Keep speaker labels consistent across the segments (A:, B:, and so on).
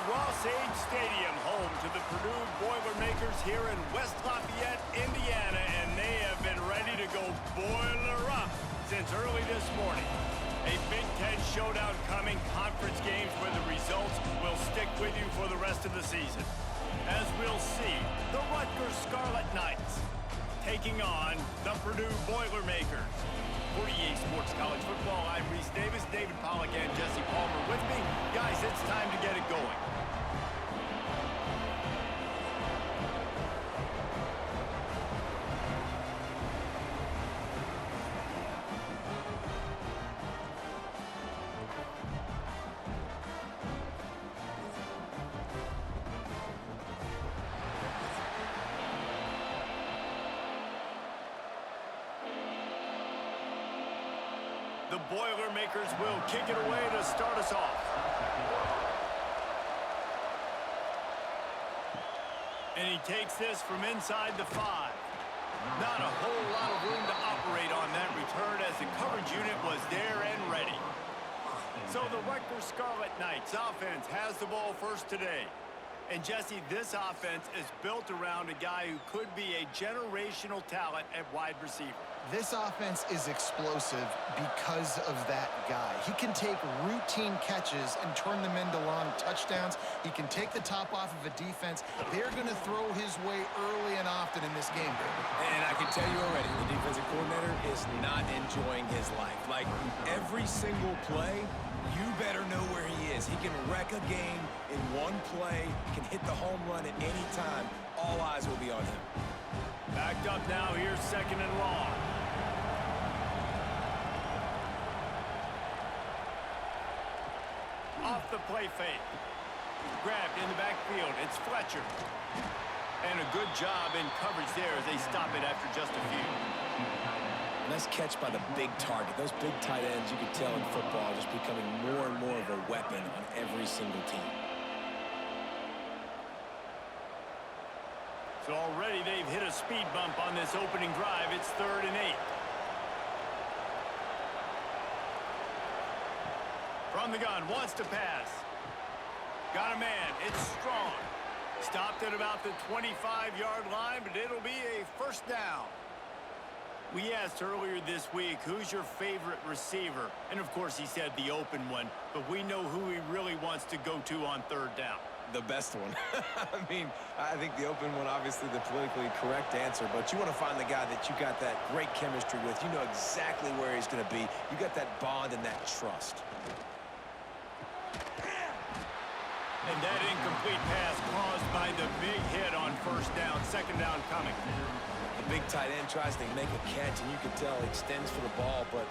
A: Ross-Age Stadium, home to the Purdue Boilermakers here in West Lafayette, Indiana, and they have been ready to go boiler up since early this morning. A Big Ten showdown coming, conference games where the results will stick with you for the rest of the season. As we'll see, the Rutgers Scarlet Knights taking on the Purdue Boilermakers. For EA Sports College Football, I'm Reese Davis, David Pollack, and Jesse Palmer with me. Guys, it's time to get it going. The Boilermakers will kick it away to start us off. And he takes this from inside the 5. Not a whole lot of room to operate on that return as the coverage unit was there and ready. So the Rutgers Scarlet Knights offense has the ball first today. And Jesse, this offense is built around a guy who could be a generational talent at wide receiver.
B: This offense is explosive because of that guy. He can take routine catches and turn them into long touchdowns. He can take the top off of a defense. They're going to throw his way early and often in this game, David.
C: And I can tell you already, the defensive coordinator is not enjoying his life. Like, every single play, you better know where he is. He can wreck a game in one play, can hit the home run at any time. All eyes will be on him.
A: Backed up now, here's second and long. Off the play fake. Grabbed in the backfield, it's Fletcher. And a good job in coverage there as they stop it after just a few.
C: Nice catch by the big target. Those big tight ends, you can tell in football, just becoming more and more of a weapon on every single team.
A: So already they've hit a speed bump on this opening drive. It's 3rd and 8. From the gun, wants to pass. Got a man, it's strong. Stopped at about the 25-yard line, but it'll be a first down. We asked earlier this week, who's your favorite receiver? And of course he said the open one, but we know who he really wants to go to on 3rd down.
C: The best one. I mean, I think the open one, obviously the politically correct answer, but you want to find the guy that you got that great chemistry with. You know exactly where he's going to be. You got that bond and that trust.
A: And that incomplete pass caused by the big hit on 1st down, 2nd down coming.
C: The big tight end tries to make a catch, and you can tell he extends for the ball, but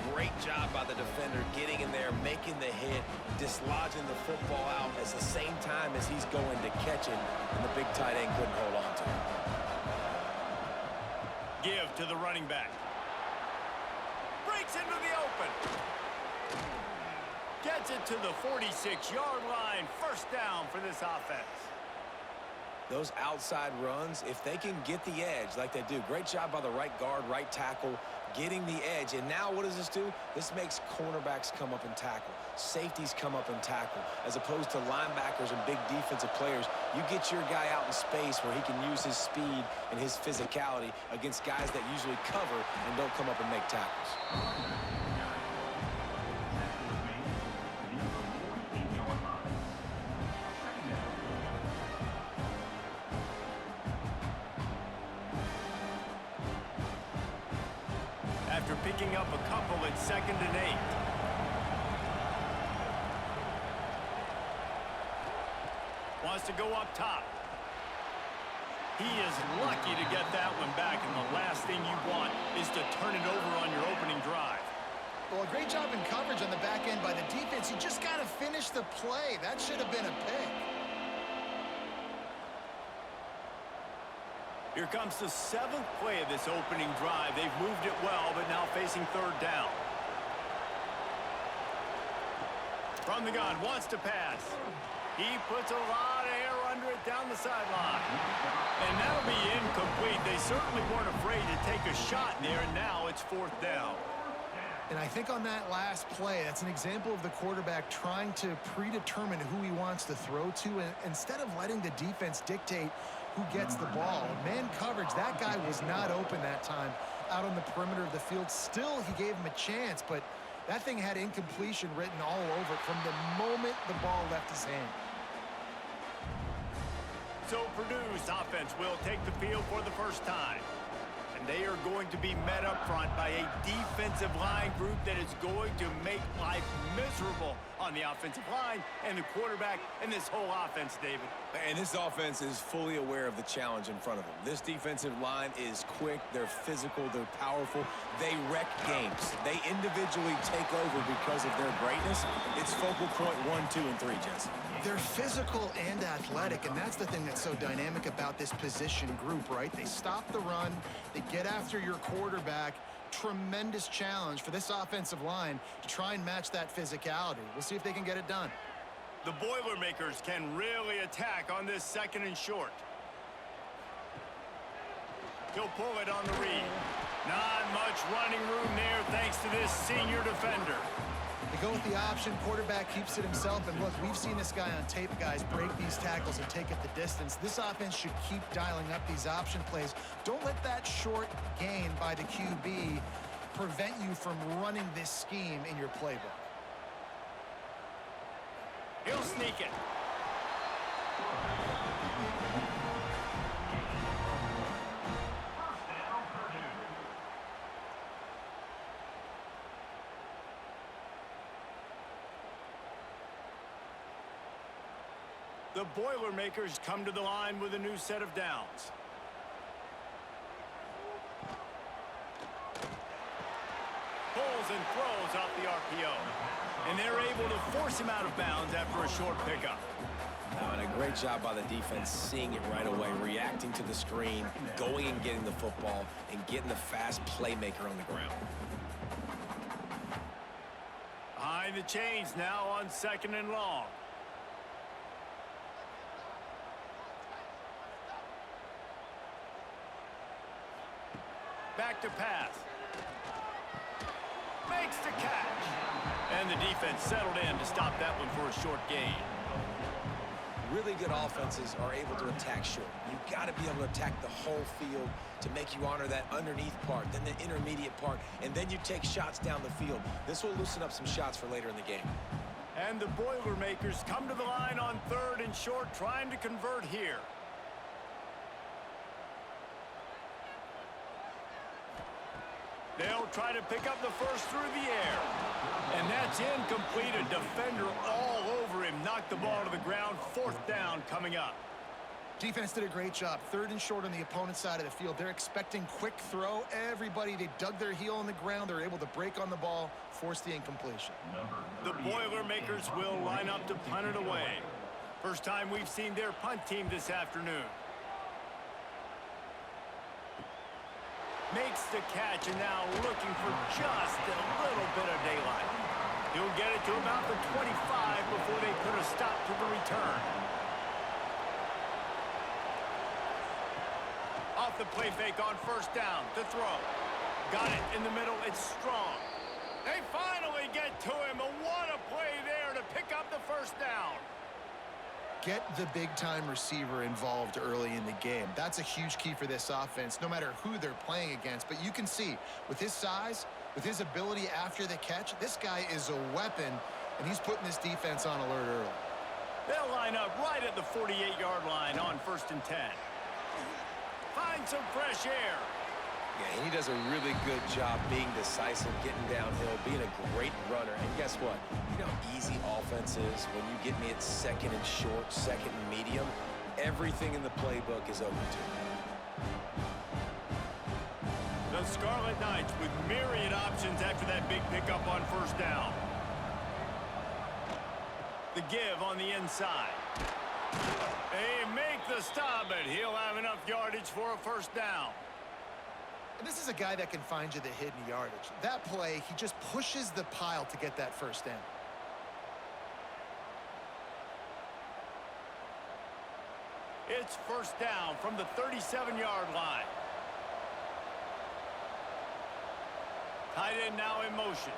C: great job by the defender getting in there, making the hit, dislodging the football out at the same time as he's going to catch it, and the big tight end couldn't hold on to it.
A: Give to the running back. Breaks into the open. Gets it to the 46-yard line. 1st down for this offense.
C: Those outside runs, if they can get the edge like they do, great job by the right guard, right tackle, getting the edge. And now what does this do? This makes cornerbacks come up and tackle. Safeties come up and tackle. As opposed to linebackers and big defensive players, you get your guy out in space where he can use his speed and his physicality against guys that usually cover and don't come up and make tackles.
A: After picking up a couple, it's 2nd and 8. Wants to go up top. He is lucky to get that one back, and the last thing you want is to turn it over on your opening drive.
B: Well, a great job in coverage on the back end by the defense. You just got to finish the play. That should have been a pick.
A: Here comes the 7th play of this opening drive. They've moved it well, but now facing 3rd down. From the gun, wants to pass. He puts a lot of air under it down the sideline. And that'll be incomplete. They certainly weren't afraid to take a shot there, and now it's 4th down.
B: And I think on that last play, that's an example of the quarterback trying to predetermine who he wants to throw to, and instead of letting the defense dictate who gets the ball. Man coverage, that guy was not open that time out on the perimeter of the field. Still, he gave him a chance, but that thing had incompletion written all over it from the moment the ball left his hand.
A: So Purdue's offense will take the field for the first time. And they are going to be met up front by a defensive line group that is going to make life miserable on the offensive line and the quarterback and this whole offense, David.
C: And this offense is fully aware of the challenge in front of them. This defensive line is quick, they're physical, they're powerful, they wreck games. They individually take over because of their greatness. It's focal point 1, 2, and 3, Jesse.
B: They're physical and athletic, and that's the thing that's so dynamic about this position group, right? They stop the run, they get after your quarterback. Tremendous challenge for this offensive line to try and match that physicality. We'll see if they can get it done.
A: The Boilermakers can really attack on this 2nd and short. He'll pull it on the read. Not much running room there thanks to this senior defender.
B: They go with the option. Quarterback keeps it himself. And look, we've seen this guy on tape, guys, break these tackles and take it the distance. This offense should keep dialing up these option plays. Don't let that short gain by the QB prevent you from running this scheme in your playbook.
A: He'll sneak it. The Boilermakers come to the line with a new set of downs. Pulls and throws off the RPO. And they're able to force him out of bounds after a short pickup.
C: And a great job by the defense seeing it right away, reacting to the screen, going and getting the football, and getting the fast playmaker on the ground.
A: Behind the chains now on 2nd and long. Back to pass. Makes the catch. And the defense settled in to stop that one for a short gain.
C: Really good offenses are able to attack short. You've got to be able to attack the whole field to make you honor that underneath part, then the intermediate part, and then you take shots down the field. This will loosen up some shots for later in the game.
A: And the Boilermakers come to the line on 3rd and short, trying to convert here. They'll try to pick up the first through the air. And that's incomplete. A defender all over him. Knocked the ball to the ground. 4th down coming up.
B: Defense did a great job. 3rd and short on the opponent's side of the field. They're expecting quick throw. Everybody, they dug their heel on the ground. They're able to break on the ball, force the incompletion.
A: The Boilermakers will line up to punt it away. First time we've seen their punt team this afternoon. Makes the catch, and now looking for just a little bit of daylight. He'll get it to about the 25 before they put a stop to the return. Off the play fake on 1st down to throw. Got it in the middle. It's strong. They finally get to him. And what a play there to pick up the 1st down.
B: Get the big-time receiver involved early in the game. That's a huge key for this offense, no matter who they're playing against. But you can see, with his size, with his ability after the catch, this guy is a weapon, and he's putting this defense on alert early.
A: They'll line up right at the 48-yard line on 1st and 10. Find some fresh air.
C: Yeah, and he does a really good job being decisive, getting downhill, being a great runner. And guess what? You know how easy offense is when you get me at 2nd and short, 2nd and medium. Everything in the playbook is open to me.
A: The Scarlet Knights with myriad options after that big pickup on 1st down. The give on the inside. They make the stop, but he'll have enough yardage for a 1st down.
B: And this is a guy that can find you the hidden yardage. That play, he just pushes the pile to get that 1st down.
A: It's 1st down from the 37-yard line. Tight end now in motion.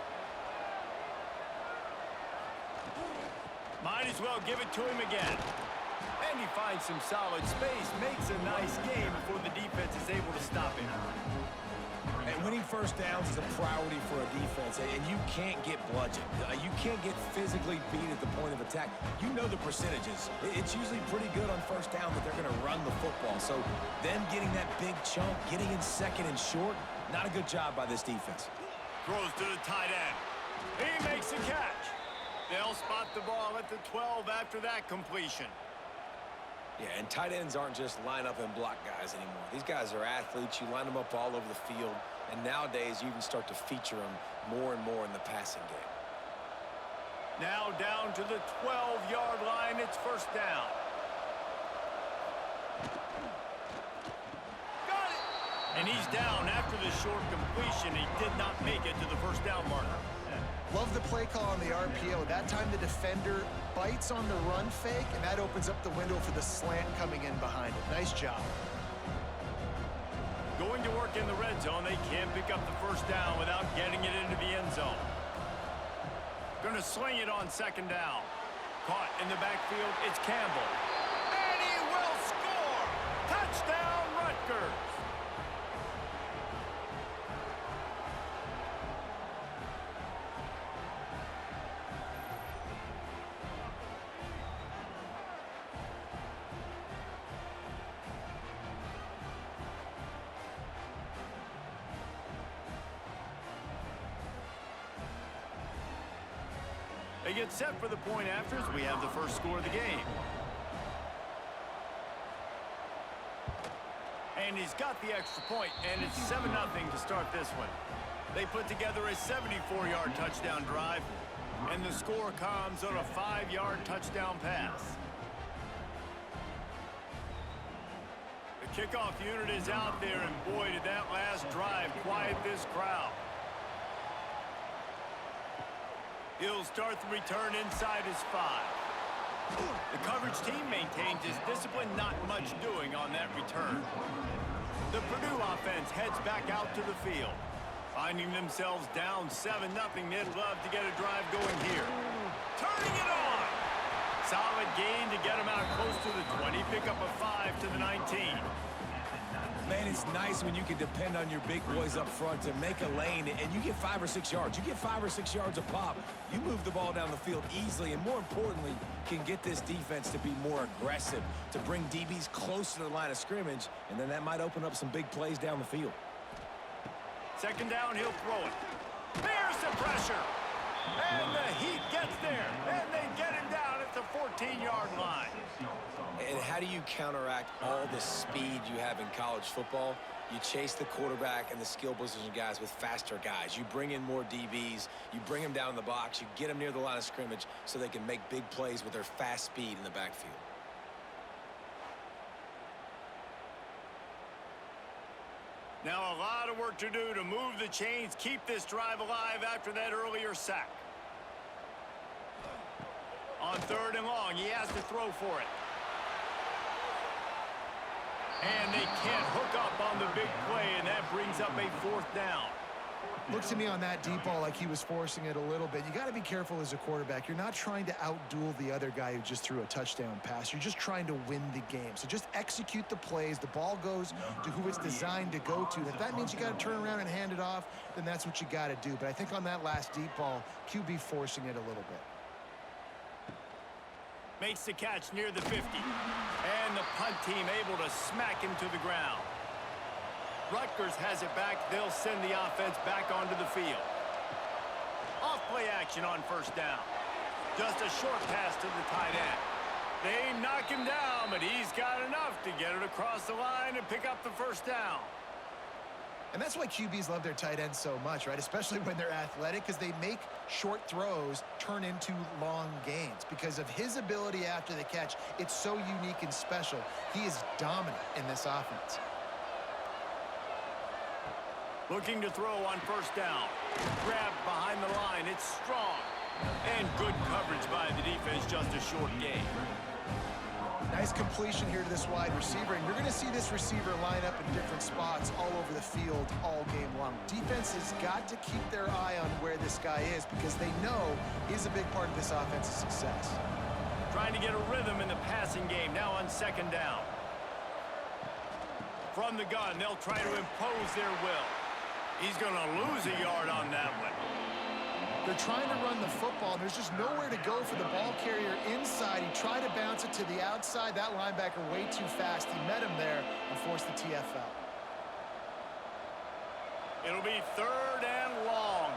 A: Might as well give it to him again. And he finds some solid space, makes a nice game before the defense is able to stop him.
C: And winning first downs is a priority for a defense, and you can't get bludgeoned. You can't get physically beat at the point of attack. You know the percentages. It's usually pretty good on first down that they're going to run the football. So them getting that big chunk, getting in second and short, not a good job by this defense.
A: Throws to the tight end. He makes the catch. They'll spot the ball at the 12 after that completion.
C: Yeah, and tight ends aren't just line up and block guys anymore. These guys are athletes. You line them up all over the field. And nowadays, you can start to feature them more and more in the passing game.
A: Now down to the 12-yard line. It's first down. Got it! And he's down after the short completion. He did not make it to the first down marker.
B: Love the play call on the RPO. That time the defender bites on the run fake, and that opens up the window for the slant coming in behind it. Nice job.
A: Going to work in the red zone. They can't pick up the first down without getting it into the end zone. Going to sling it on second down. Caught in the backfield. It's Campbell. And he will score! Touchdown, Rutgers! They get set for the point after as we have the first score of the game. And he's got the extra point, and it's 7-0 to start this one. They put together a 74-yard touchdown drive, and the score comes on a 5-yard touchdown pass. The kickoff unit is out there, and boy, did that last drive quiet this crowd. He'll start the return inside his 5. The coverage team maintains his discipline, not much doing on that return. The Purdue offense heads back out to the field. Finding themselves down 7-0, they'd love to get a drive going here. Turning it on! Solid gain to get him out close to the 20, pick up a 5 to the 19.
C: Man, it's nice when you can depend on your big boys up front to make a lane, and you get 5 or 6 yards. You get 5 or 6 yards a pop. You move the ball down the field easily, and more importantly, can get this defense to be more aggressive, to bring DBs close to the line of scrimmage, and then that might open up some big plays down the field.
A: Second down, he'll throw it. There's the pressure. And the Heat gets there, and they get him down at the 14-yard line.
C: And how do you counteract all the speed you have in college football? You chase the quarterback and the skill position guys with faster guys. You bring in more DBs. You bring them down in the box. You get them near the line of scrimmage so they can make big plays with their fast speed in the backfield.
A: Now a lot of work to do to move the chains, keep this drive alive after that earlier sack. On third and long, he has to throw for it. And they can't hook up on the big play, and that brings up a fourth down.
B: Looked to me on that deep ball like he was forcing it a little bit. You got to be careful as a quarterback. You're not trying to outduel the other guy who just threw a touchdown pass. You're just trying to win the game. So just execute the plays. The ball goes to who it's designed to go to. If that means you got to turn around and hand it off, then that's what you got to do. But I think on that last deep ball, QB forcing it a little bit.
A: Makes the catch near the 50. And the punt team able to smack him to the ground. Rutgers has it back. They'll send the offense back onto the field. Off play action on first down. Just a short pass to the tight end. They knock him down, but he's got enough to get it across the line and pick up the first down.
B: And that's why QBs love their tight ends so much, right? Especially when they're athletic, because they make short throws turn into long gains. Because of his ability after the catch, it's so unique and special. He is dominant in this offense.
A: Looking to throw on first down. Grabbed behind the line. It's strong. And good coverage by the defense, just a short gain.
B: Nice completion here to this wide receiver, and you're going to see this receiver line up in different spots all over the field all game long. Defense has got to keep their eye on where this guy is because they know he's a big part of this offense's success.
A: Trying to get a rhythm in the passing game now on second down. From the gun, they'll try to impose their will. He's going to lose a yard on that one.
B: They're trying to run the football, and there's just nowhere to go for the ball carrier inside. He tried to bounce it to the outside. That linebacker way too fast. He met him there and forced the TFL.
A: It'll be 3rd and long.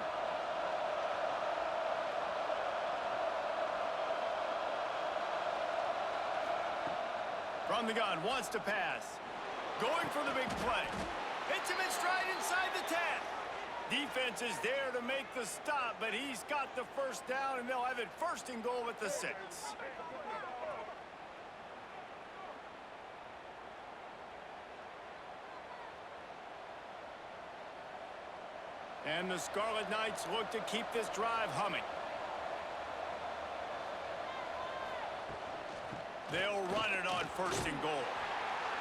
A: From the gun, wants to pass. Going for the big play. Hits him in stride inside the 10. Defense is there to make the stop, but he's got the first down, and they'll have it 1st and goal at the 6. And the Scarlet Knights look to keep this drive humming. They'll run it on 1st and goal.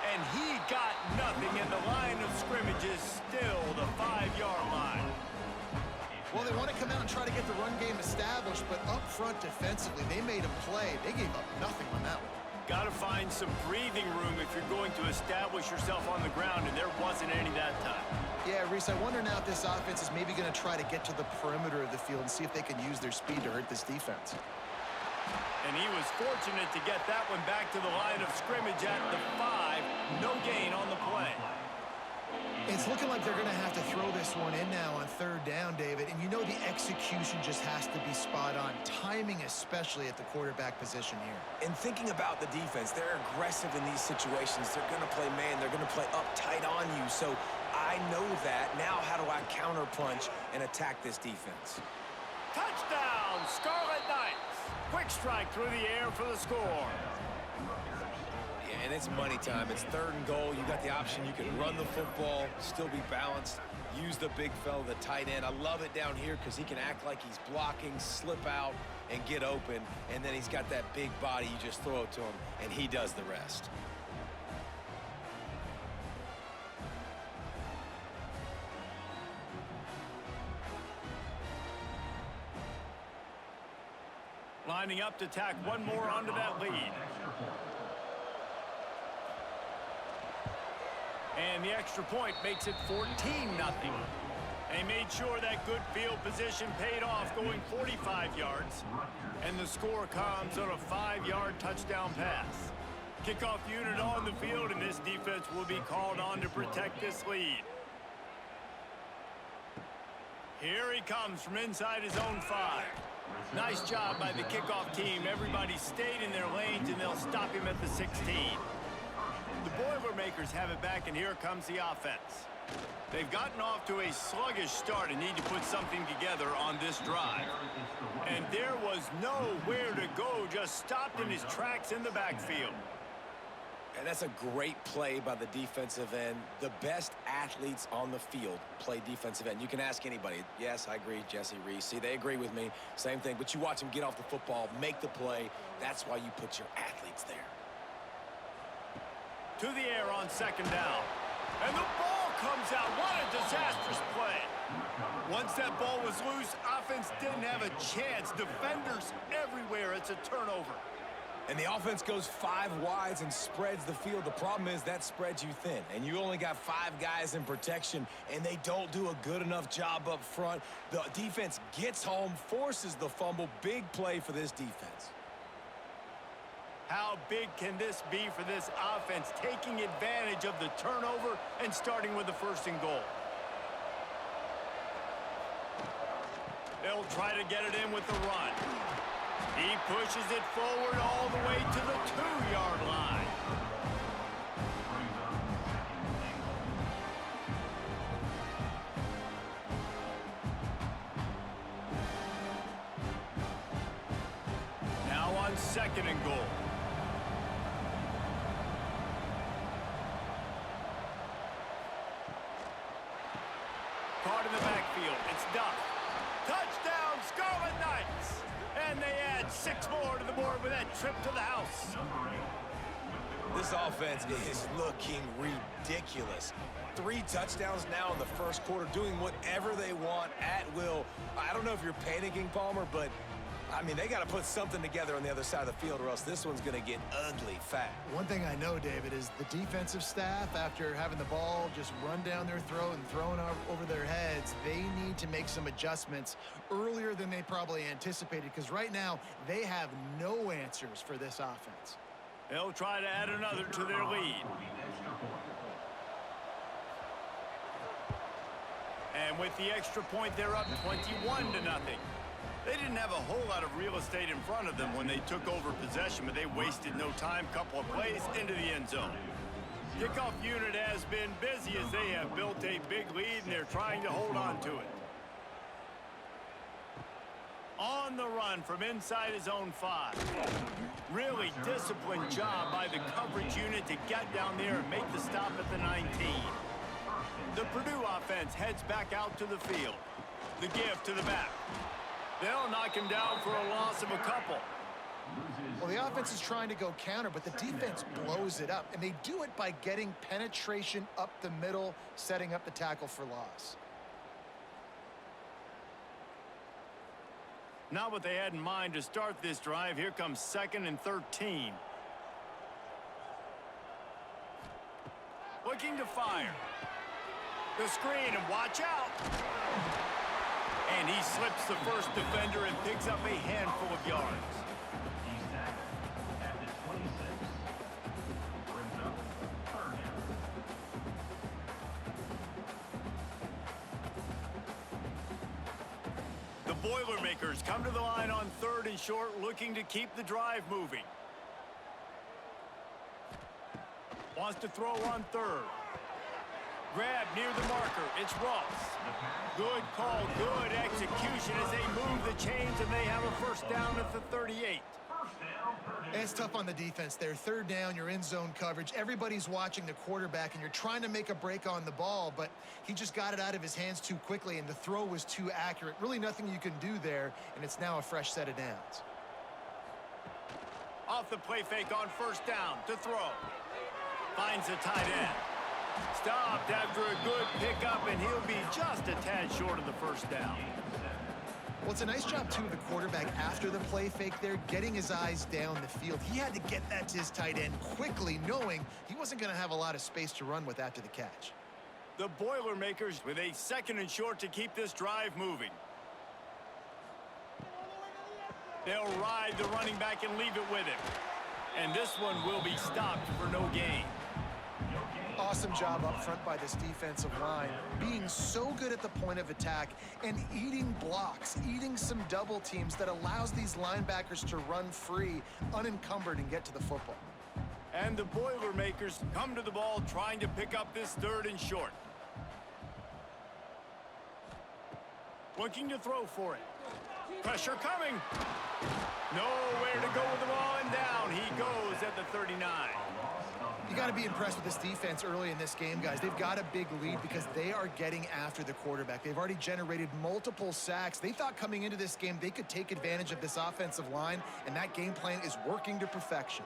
A: And he got nothing, and the line of scrimmage is still the 5-yard line.
B: Well, they want to come out and try to get the run game established, but up front defensively, they made a play. They gave up nothing on that one.
A: Got to find some breathing room if you're going to establish yourself on the ground, and there wasn't any that time.
B: Yeah, Reese, I wonder now if this offense is maybe going to try to get to the perimeter of the field and see if they can use their speed to hurt this defense.
A: And he was fortunate to get that one back to the line of scrimmage at the 5. No gain on the play.
B: It's looking like they're going to have to throw this one in now on 3rd down, David. And you know the execution just has to be spot on. Timing, especially at the quarterback position here.
C: And thinking about the defense, they're aggressive in these situations. They're going to play man. They're going to play uptight on you. So I know that. Now how do I counterpunch and attack this defense?
A: Touchdown, Scarlet Knights. Quick strike through the air for the score.
C: Yeah, and it's money time. It's 3rd and goal. You got the option. You can run the football, still be balanced, use the big fella, the tight end. I love it down here because he can act like he's blocking, slip out, and get open. And then he's got that big body. You just throw it to him, and he does the rest.
A: Lining up to tack one more onto that lead. And the extra point makes it 14-0. They made sure that good field position paid off, going 45 yards. And the score comes on a 5-yard touchdown pass. Kickoff unit on the field, and this defense will be called on to protect this lead. Here he comes from inside his own 5. Nice job by the kickoff team. Everybody stayed in their lanes, and they'll stop him at the 16. The Boilermakers have it back, and here comes the offense. They've gotten off to a sluggish start and need to put something together on this drive. And there was nowhere to go, just stopped in his tracks in the backfield.
C: And that's a great play by the defensive end. The best athletes on the field play defensive end. You can ask anybody. Yes, I agree, Jesse Reese. See, they agree with me. Same thing. But you watch them get off the football, make the play. That's why you put your athletes there.
A: To the air on 2nd down. And the ball comes out. What a disastrous play. Once that ball was loose, offense didn't have a chance. Defenders everywhere. It's a turnover.
C: And the offense goes 5 wides and spreads the field. The problem is that spreads you thin, and you only got 5 guys in protection, and they don't do a good enough job up front. The defense gets home, forces the fumble. Big play for this defense.
A: How big can this be for this offense, taking advantage of the turnover and starting with the 1st and goal? They'll try to get it in with the run. He pushes it forward all the way to the 2-yard line. Now on 2nd and goal. Caught in the backfield. It's Duff. Touchdown, Scarlet Knights! And they add 6 more to the board with that trip to the house.
C: This offense is looking ridiculous. 3 touchdowns now in the first quarter, doing whatever they want at will. I don't know if you're panicking, Palmer, but, I mean, they got to put something together on the other side of the field or else this one's going to get ugly fast.
B: One thing I know, David, is the defensive staff, after having the ball just run down their throat and thrown over their heads, they need to make some adjustments earlier than they probably anticipated, because right now they have no answers for this offense.
A: They'll try to add another to their lead. And with the extra point, they're up 21-0. They didn't have a whole lot of real estate in front of them when they took over possession, but they wasted no time. Couple of plays into the end zone. Kickoff unit has been busy as they have built a big lead, and they're trying to hold on to it. On the run from inside his own 5. Really disciplined job by the coverage unit to get down there and make the stop at the 19. The Purdue offense heads back out to the field. The give to the back. They'll knock him down for a loss of a couple.
B: Well, the offense is trying to go counter, but the defense blows it up, and they do it by getting penetration up the middle, setting up the tackle for loss.
A: Not what they had in mind to start this drive. Here comes 2nd and 13. Looking to fire. The screen, and watch out. And he slips the first defender and picks up a handful of yards. The Boilermakers come to the line on 3rd and short, looking to keep the drive moving. Wants to throw on 3rd. Grab near the marker. It's Ross. Good call, good execution as they move the chains, and they have a first down at the 38.
B: And it's tough on the defense there. 3rd down, you're in zone coverage. Everybody's watching the quarterback, and you're trying to make a break on the ball, but he just got it out of his hands too quickly, and the throw was too accurate. Really nothing you can do there, and it's now a fresh set of downs.
A: Off the play fake on 1st down to throw. Finds the tight end. Stopped after a good pickup, and he'll be just a tad short of the first down.
B: Well, it's a nice job, too, of the quarterback after the play fake there, getting his eyes down the field. He had to get that to his tight end quickly, knowing he wasn't going to have a lot of space to run with after the catch.
A: The Boilermakers with a 2nd and short to keep this drive moving. They'll ride the running back and leave it with him. And this one will be stopped for no gain.
B: Awesome job up front by this defensive line, being so good at the point of attack and eating blocks, eating some double teams that allows these linebackers to run free, unencumbered, and get to the football.
A: And the Boilermakers come to the ball trying to pick up this 3rd and short. Looking to throw for it. Pressure coming. Nowhere to go with the ball, and down he goes at the 39.
B: You got to be impressed with this defense early in this game, guys. They've got a big lead because they are getting after the quarterback. They've already generated multiple sacks. They thought coming into this game they could take advantage of this offensive line, and that game plan is working to perfection.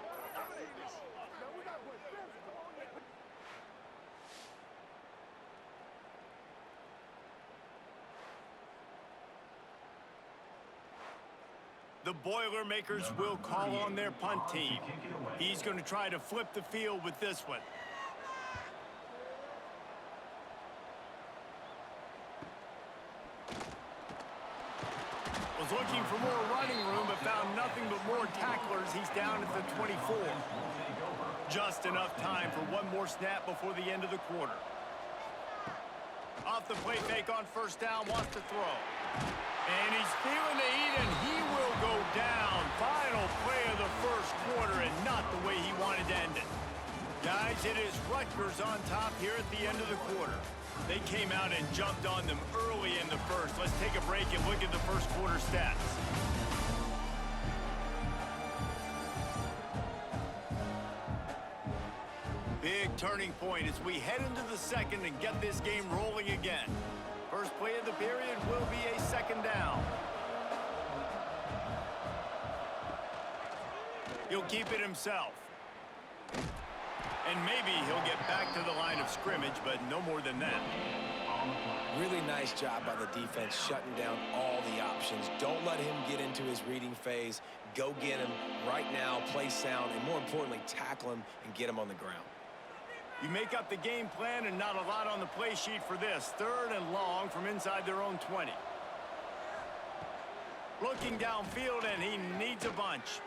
A: The Boilermakers will call on their punt team. He's going to try to flip the field with this one. Was looking for more running room, but found nothing but more tacklers. He's down at the 24. Just enough time for one more snap before the end of the quarter. Off the play fake on 1st down, wants to throw. And he's feeling the heat, and he will go down. Final play of the first quarter, and not the way he wanted to end it. Guys, it is Rutgers on top here at the end of the quarter. They came out and jumped on them early in the first. Let's take a break and look at the first quarter stats. Big turning point as we head into the second and get this game rolling again. First play of the period will be a 2nd down. He'll keep it himself. And maybe he'll get back to the line of scrimmage, but no more than that.
C: Really nice job by the defense shutting down all the options. Don't let him get into his reading phase. Go get him right now, play sound, and more importantly, tackle him and get him on the ground.
A: You make up the game plan and not a lot on the play sheet for this. 3rd and long from inside their own 20. Looking downfield, and he needs a bunch.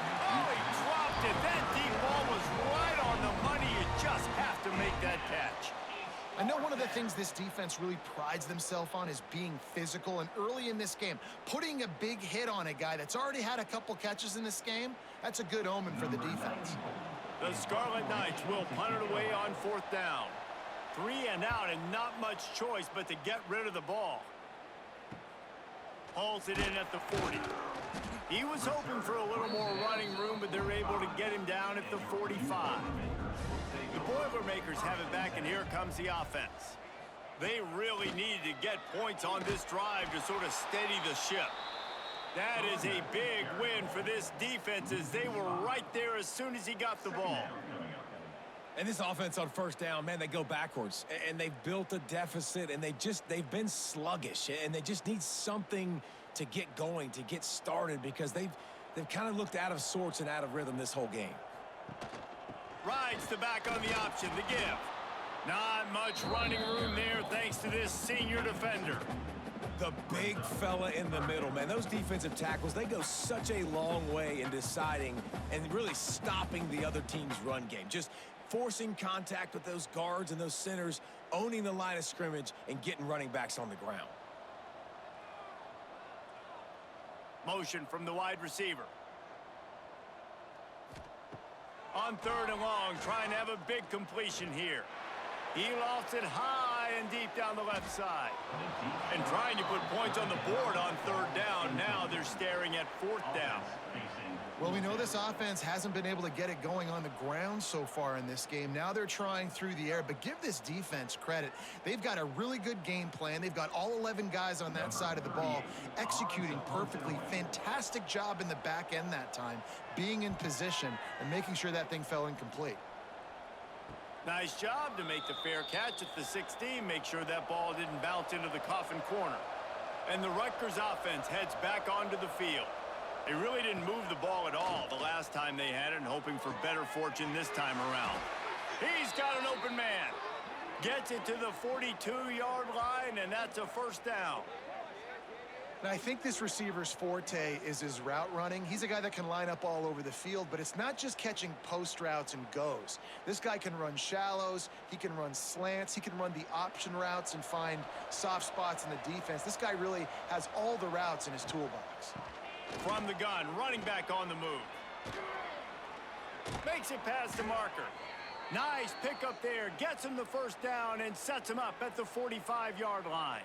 A: Oh, he dropped it. That deep ball was right on the money. You just have to make that catch.
B: I know one of the things this defense really prides themselves on is being physical, and early in this game, putting a big hit on a guy that's already had a couple catches in this game, that's a good omen for the defense.
A: The Scarlet Knights will punt it away on 4th down. 3 and out, and not much choice but to get rid of the ball. Hauls it in at the 40. He was hoping for a little more running room, but they're able to get him down at the 45. The Boilermakers have it back, and here comes the offense. They really needed to get points on this drive to sort of steady the ship. That is a big win for this defense, as they were right there as soon as he got the ball.
C: And this offense on 1st down, man, they go backwards. And they've built a deficit, and they've been sluggish. And they just need something to get going, to get started, because they've kind of looked out of sorts and out of rhythm this whole game.
A: Rides the back on the option, the give. Not much running room there thanks to this senior defender.
C: The big fella in the middle, man. Those defensive tackles, they go such a long way in deciding and really stopping the other team's run game. Just forcing contact with those guards and those centers, owning the line of scrimmage, and getting running backs on the ground.
A: Motion from the wide receiver. On 3rd and long, trying to have a big completion here. He lofts it high and deep down the left side. And trying to put points on the board on 3rd down. Now they're staring at 4th down.
B: Well, we know this offense hasn't been able to get it going on the ground so far in this game. Now they're trying through the air, but give this defense credit. They've got a really good game plan. They've got all 11 guys on that side of the ball executing perfectly. Fantastic job in the back end that time, being in position and making sure that thing fell incomplete.
A: Nice job to make the fair catch at the 16. Make sure that ball didn't bounce into the coffin corner. And the Rutgers offense heads back onto the field. They really didn't move the ball at all the last time they had it, and hoping for better fortune this time around. He's got an open man. Gets it to the 42-yard line, and that's a 1st down.
B: And I think this receiver's forte is his route running. He's a guy that can line up all over the field, but it's not just catching post routes and goes. This guy can run shallows, he can run slants, he can run the option routes and find soft spots in the defense. This guy really has all the routes in his toolbox.
A: From the gun, running back on the move. Makes it past the marker. Nice pickup there. Gets him the 1st down and sets him up at the 45-yard line.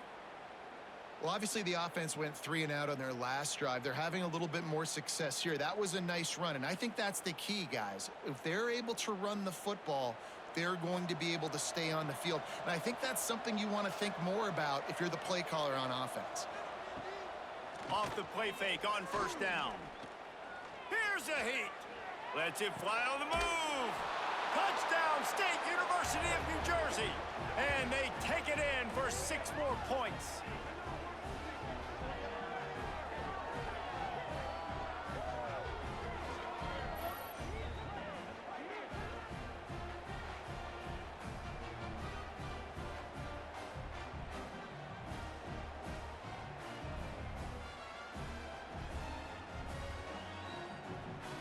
B: Well, obviously the offense went 3 and out on their last drive. They're having a little bit more success here. That was a nice run, and I think that's the key, guys. If they're able to run the football, they're going to be able to stay on the field. And I think that's something you want to think more about if you're the play caller on offense.
A: Off the play fake on 1st down. Here's a heat. Lets it fly on the move. Touchdown, State University of New Jersey. And they take it in for 6 more points.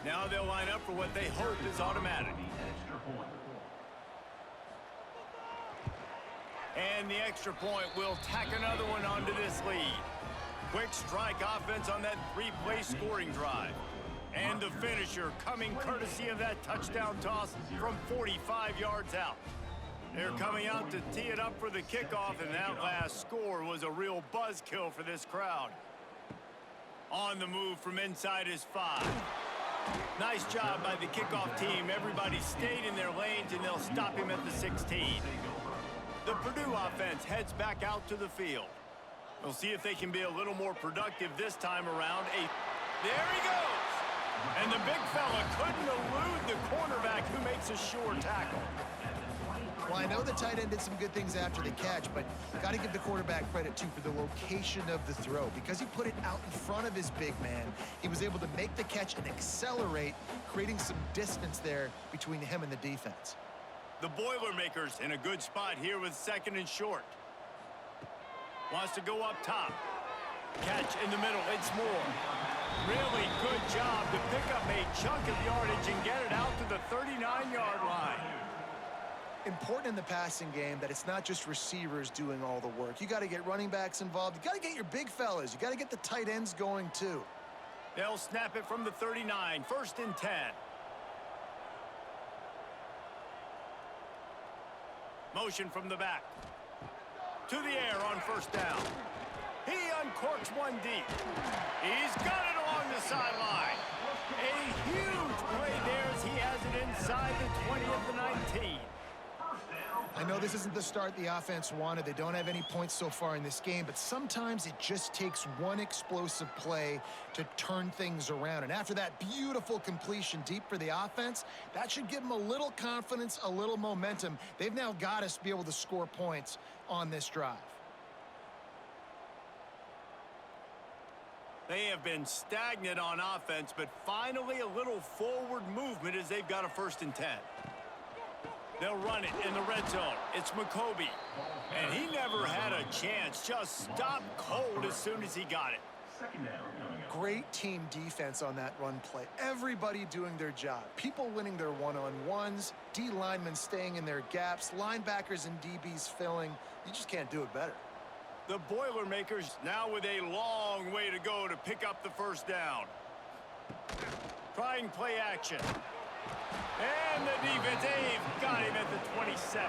A: Now they'll line up for what they hope is automatic. And the extra point will tack another one onto this lead. Quick strike offense on that 3-play scoring drive. And the finisher coming courtesy of that touchdown toss from 45 yards out. They're coming out to tee it up for the kickoff, and that last score was a real buzzkill for this crowd. On the move from inside his 5. Nice job by the kickoff team. Everybody stayed in their lanes, and they'll stop him at the 16. The Purdue offense heads back out to the field. We'll see if they can be a little more productive this time around. There he goes! And the big fella couldn't elude the cornerback who makes a sure tackle.
B: Well, I know the tight end did some good things after the catch, but got to give the quarterback credit, too, for the location of the throw. Because he put it out in front of his big man, he was able to make the catch and accelerate, creating some distance there between him and the defense.
A: The Boilermakers in a good spot here with 2nd and short. Wants to go up top. Catch in the middle. It's Moore. Really good job to pick up a chunk of yardage and get it out to the 39-yard line.
B: Important in the passing game that it's not just receivers doing all the work. You got to get running backs involved. You got to get your big fellas. You got to get the tight ends going too.
A: They'll snap it from the 39. 1st and 10. Motion from the back. To the air on 1st down. He uncorks one deep. He's got it along the sideline. A huge play there as he has it inside the 20 of the 19.
B: I know this isn't the start the offense wanted. They don't have any points so far in this game, but sometimes it just takes one explosive play to turn things around. And after that beautiful completion deep for the offense, that should give them a little confidence, a little momentum. They've now got us to be able to score points on this drive.
A: They have been stagnant on offense, but finally a little forward movement as they've got a 1st and 10. They'll run it in the red zone. It's McCoby. And he never had a chance. Just stopped cold as soon as he got it.
B: Great team defense on that run play. Everybody doing their job. People winning their one-on-ones, D linemen staying in their gaps, linebackers and DBs filling. You just can't do it better.
A: The Boilermakers now with a long way to go to pick up the 1st down. Trying play action. And the defense, they've got him at the 27.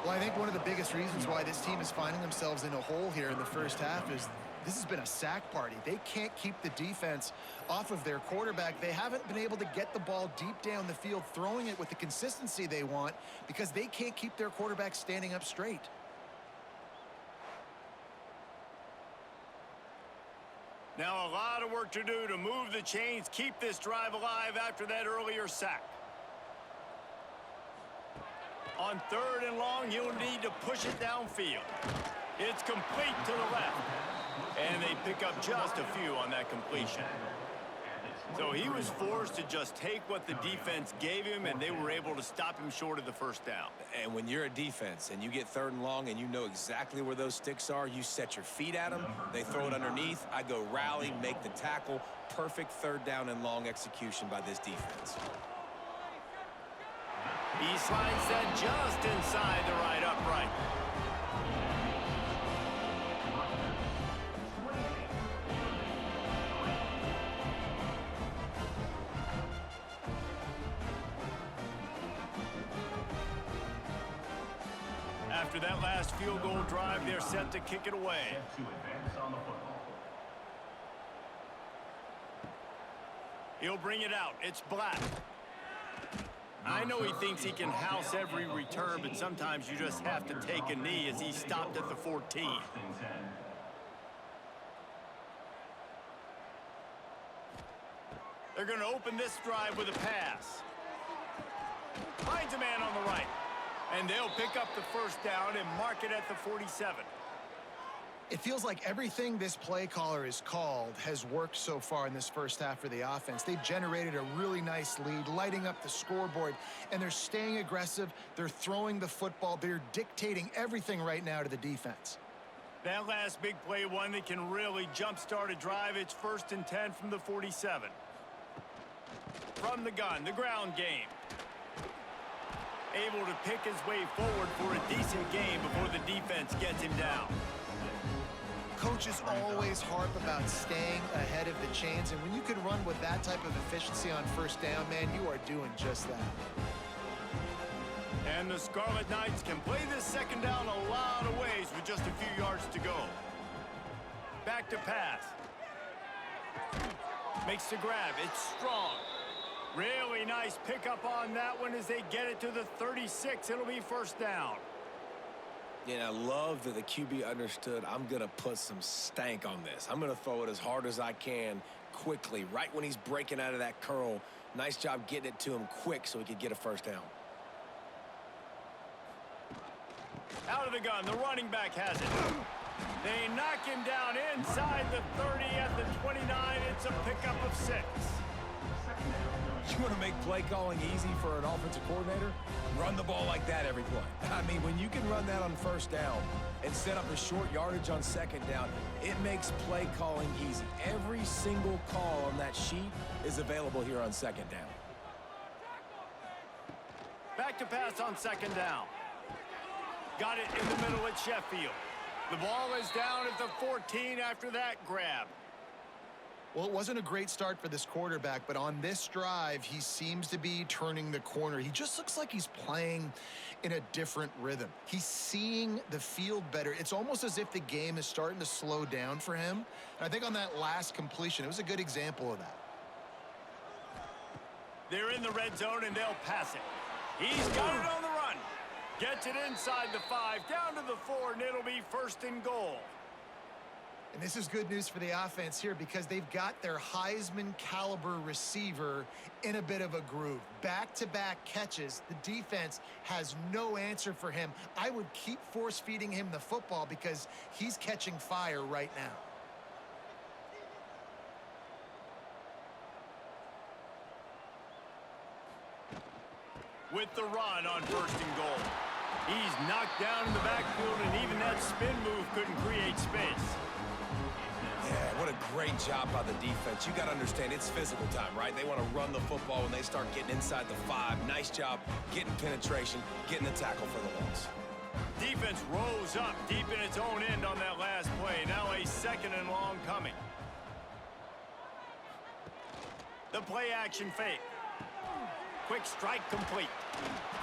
B: Well, I think one of the biggest reasons why this team is finding themselves in a hole here in the first half is this has been a sack party. They can't keep the defense off of their quarterback. They haven't been able to get the ball deep down the field, throwing it with the consistency they want because they can't keep their quarterback standing up straight.
A: Now a lot of work to do to move the chains, keep this drive alive after that earlier sack. On 3rd and long, you'll need to push it downfield. It's complete to the left. And they pick up just a few on that completion. So he was forced to just take what the defense gave him, and they were able to stop him short of the 1st down.
C: And when you're a defense and you get 3rd and long and you know exactly where those sticks are, you set your feet at them, they throw it underneath, I go rally, make the tackle. Perfect 3rd down and long execution by this defense.
A: He slides that just inside the right upright. After that last field goal drive, they're set to kick it away. He'll bring it out. It's Black. I know he thinks he can house every return, but sometimes you just have to take a knee as he stopped at the 14. They're going to open this drive with a pass. Finds a man on the right. And they'll pick up the 1st down and mark it at the 47.
B: It feels like everything this play caller has called has worked so far in this first half for the offense. They've generated a really nice lead, lighting up the scoreboard, and they're staying aggressive. They're throwing the football. They're dictating everything right now to the defense.
A: That last big play, one that can really jumpstart a drive. It's 1st and 10 from the 47. From the gun, the ground game. Able to pick his way forward for a decent game before the defense gets him down.
B: Coaches always harp about staying ahead of the chains, and when you can run with that type of efficiency on 1st down, man, you are doing just that.
A: And the Scarlet Knights can play this 2nd down a lot of ways with just a few yards to go. Back to pass. Makes the grab. It's strong. Really nice pickup on that one as they get it to the 36. It'll be 1st down.
C: Yeah, and I love that the QB understood I'm going to put some stank on this. I'm going to throw it as hard as I can quickly, right when he's breaking out of that curl. Nice job getting it to him quick so he could get a first down.
A: Out of the gun, the running back has it. They knock him down inside the 30 at the 29. It's a pickup of 6.
C: You want to make play calling easy for an offensive coordinator? Run the ball like that every play. I mean, when you can run that on first down and set up a short yardage on second down, it makes play calling easy. Every single call on that sheet is available here on second down.
A: Back to pass on second down. Got it in the middle at Sheffield. The ball is down at the 14 after that grab.
B: Well, it wasn't a great start for this quarterback, but on this drive, he seems to be turning the corner. He just looks like he's playing in a different rhythm. He's seeing the field better. It's almost as if the game is starting to slow down for him. And I think on that last completion, it was a good example of that.
A: They're in the red zone, and they'll pass it. He's got it on the run. Gets it inside the 5, down to the 4, and it'll be 1st and goal.
B: And this is good news for the offense here because they've got their Heisman caliber receiver in a bit of a groove. Back-to-back catches. The defense has no answer for him. I would keep force-feeding him the football because he's catching fire right now.
A: With the run on 1st and goal. He's knocked down in the backfield, and even that spin move couldn't create space.
C: Yeah, what a great job by the defense. You got to understand, it's physical time, right? They want to run the football when they start getting inside the 5. Nice job getting penetration, getting the tackle for the loss.
A: Defense rose up deep in its own end on that last play. Now a 2nd and long coming. The play action fake. Quick strike complete.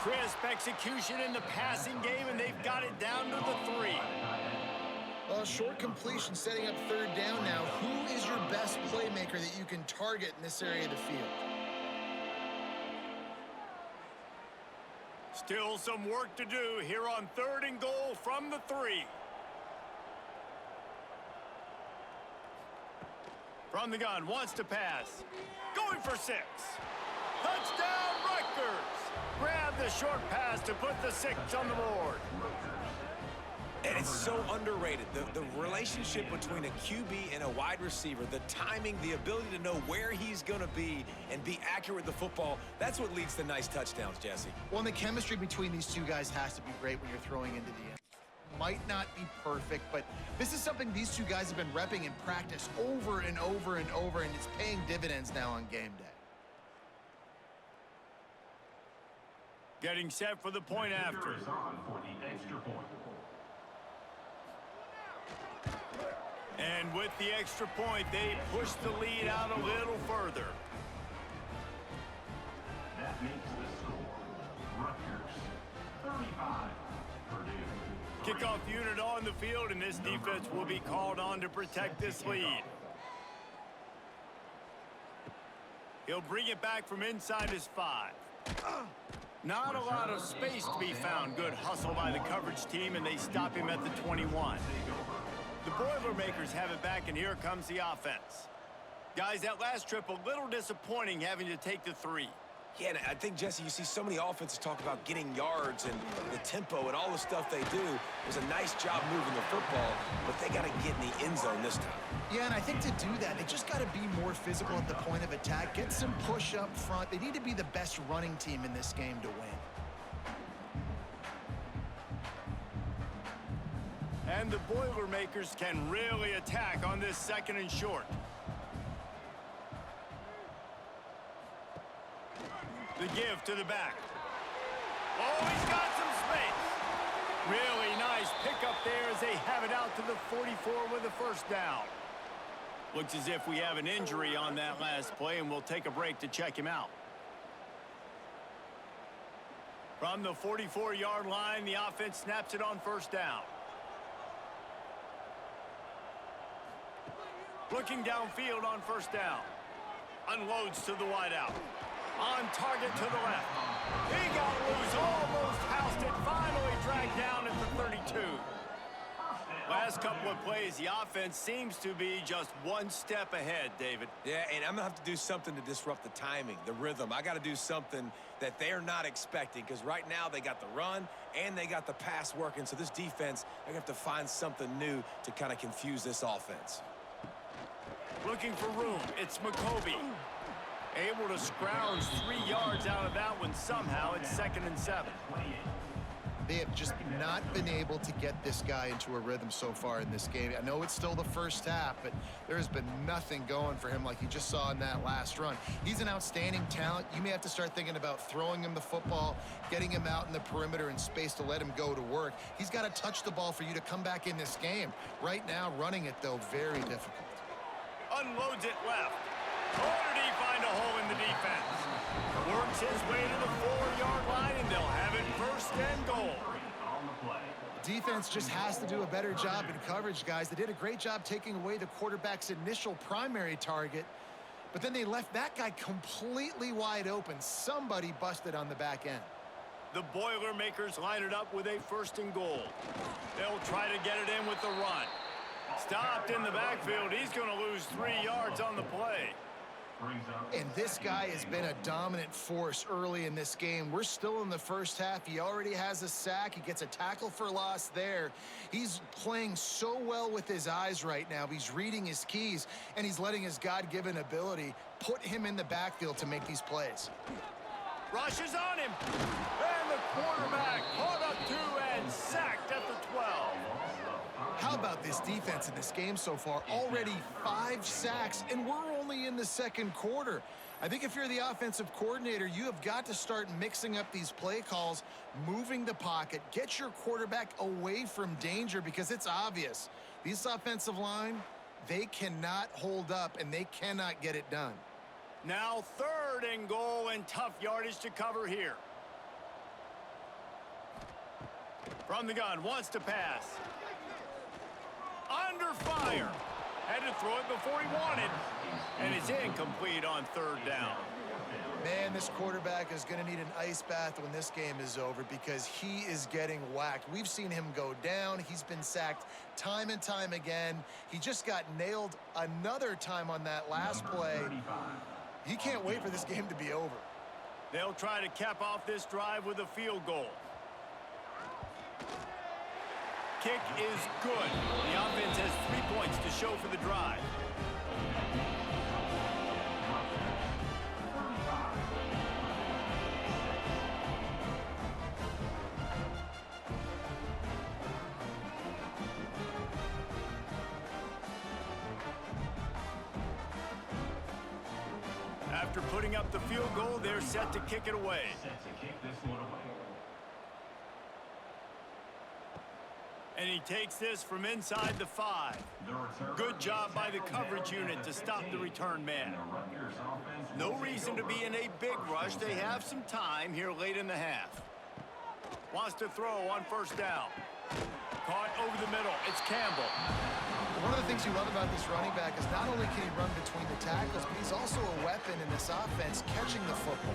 A: Crisp execution in the passing game, and they've got it down to the 3.
B: Well, short completion setting up 3rd down now. Who is your best playmaker that you can target in this area of the field?
A: Still some work to do here on 3rd and goal from the 3. From the gun, wants to pass. Going for 6. Touchdown, Rutgers! Grab the short pass to put the 6 on the board.
C: And it's so underrated. The relationship between a QB and a wide receiver, the timing, the ability to know where he's going to be and be accurate with the football, that's what leads to nice touchdowns, Jesse.
B: Well, and the chemistry between these two guys has to be great when you're throwing into the end. Might not be perfect, but this is something these two guys have been repping in practice over and over and over, and it's paying dividends now on game day.
A: Getting set for the point after. And with the extra point, they push the lead out a little further.
D: That makes the score Rutgers 35, Purdue.
A: Kickoff unit on the field, and this defense will be called on to protect this lead. He'll bring it back from inside his 5. Not a lot of space to be found. Good hustle by the coverage team, and they stop him at the 21. The Boilermakers have it back, and here comes the offense. Guys, that last trip, a little disappointing having to take the 3.
C: Yeah, and I think, Jesse, you see so many offenses talk about getting yards and the tempo and all the stuff they do. It was a nice job moving the football, but they got to get in the end zone this time.
B: Yeah, and I think to do that, they just got to be more physical at the point of attack, get some push up front. They need to be the best running team in this game to win.
A: And the Boilermakers can really attack on this 2nd and short. The give to the back. Oh, he's got some space. Really nice pickup there as they have it out to the 44 with a 1st down. Looks as if we have an injury on that last play, and we'll take a break to check him out. From the 44-yard line, the offense snaps it on 1st down. Looking downfield on 1st down. Unloads to the wideout. On target to the left. He got loose, almost housed it, finally dragged back down at the 32. Last couple of plays, the offense seems to be just one step ahead, David.
C: Yeah, and I'm going to have to do something to disrupt the timing, the rhythm. I got to do something that they're not expecting, because right now they got the run and they got the pass working. So this defense, they're going to have to find something new to kind of confuse this offense.
A: Looking for room. It's McCoby. Able to scrounge 3 yards out of that one somehow. It's 2nd and 7.
B: They have just not been able to get this guy into a rhythm so far in this game. I know it's still the first half, but there has been nothing going for him like you just saw in that last run. He's an outstanding talent. You may have to start thinking about throwing him the football, getting him out in the perimeter in space to let him go to work. He's got to touch the ball for you to come back in this game. Right now, running it, though, very difficult.
A: Unloads it left. Oh, did he find a hole in the defense? Works his way to the 4-yard line, and they'll have it 1st and goal.
B: Defense just has to do a better job in coverage, guys. They did a great job taking away the quarterback's initial primary target, but then they left that guy completely wide open. Somebody busted on the back end.
A: The Boilermakers line it up with a 1st and goal. They'll try to get it in with the run. Stopped in the backfield. He's going to lose 3 yards on the play.
B: And this guy has been a dominant force early in this game. We're still in the first half. He already has a sack. He gets a tackle for loss there. He's playing so well with his eyes right now. He's reading his keys, and he's letting his God-given ability put him in the backfield to make these plays.
A: Rushes on him. And the quarterback caught up 2 and sacked at the 12.
B: How about this defense in this game so far? Already 5 sacks, and we're only in the 2nd quarter. I think if you're the offensive coordinator, you have got to start mixing up these play calls, moving the pocket, get your quarterback away from danger, because it's obvious. These offensive line, they cannot hold up, and they cannot get it done.
A: Now 3rd and goal, and tough yardage to cover here. From the gun, wants to pass. Under fire. Had to throw it before he wanted. And it's incomplete on 3rd down.
B: Man, this quarterback is going to need an ice bath when this game is over, because he is getting whacked. We've seen him go down. He's been sacked time and time again. He just got nailed another time on that last play. He can't wait for this game to be over.
A: They'll try to cap off this drive with a field goal. Kick is good. The offense has 3 points to show for the drive. After putting up the field goal, they're set to kick it away. And he takes this from inside the 5. Good job by the coverage unit to stop the return man. No reason to be in a big rush. They have some time here late in the half. Wants to throw on 1st down. Caught over the middle. It's Campbell.
B: One of the things you love about this running back is not only can he run between the tackles, but he's also a weapon in this offense, catching the football.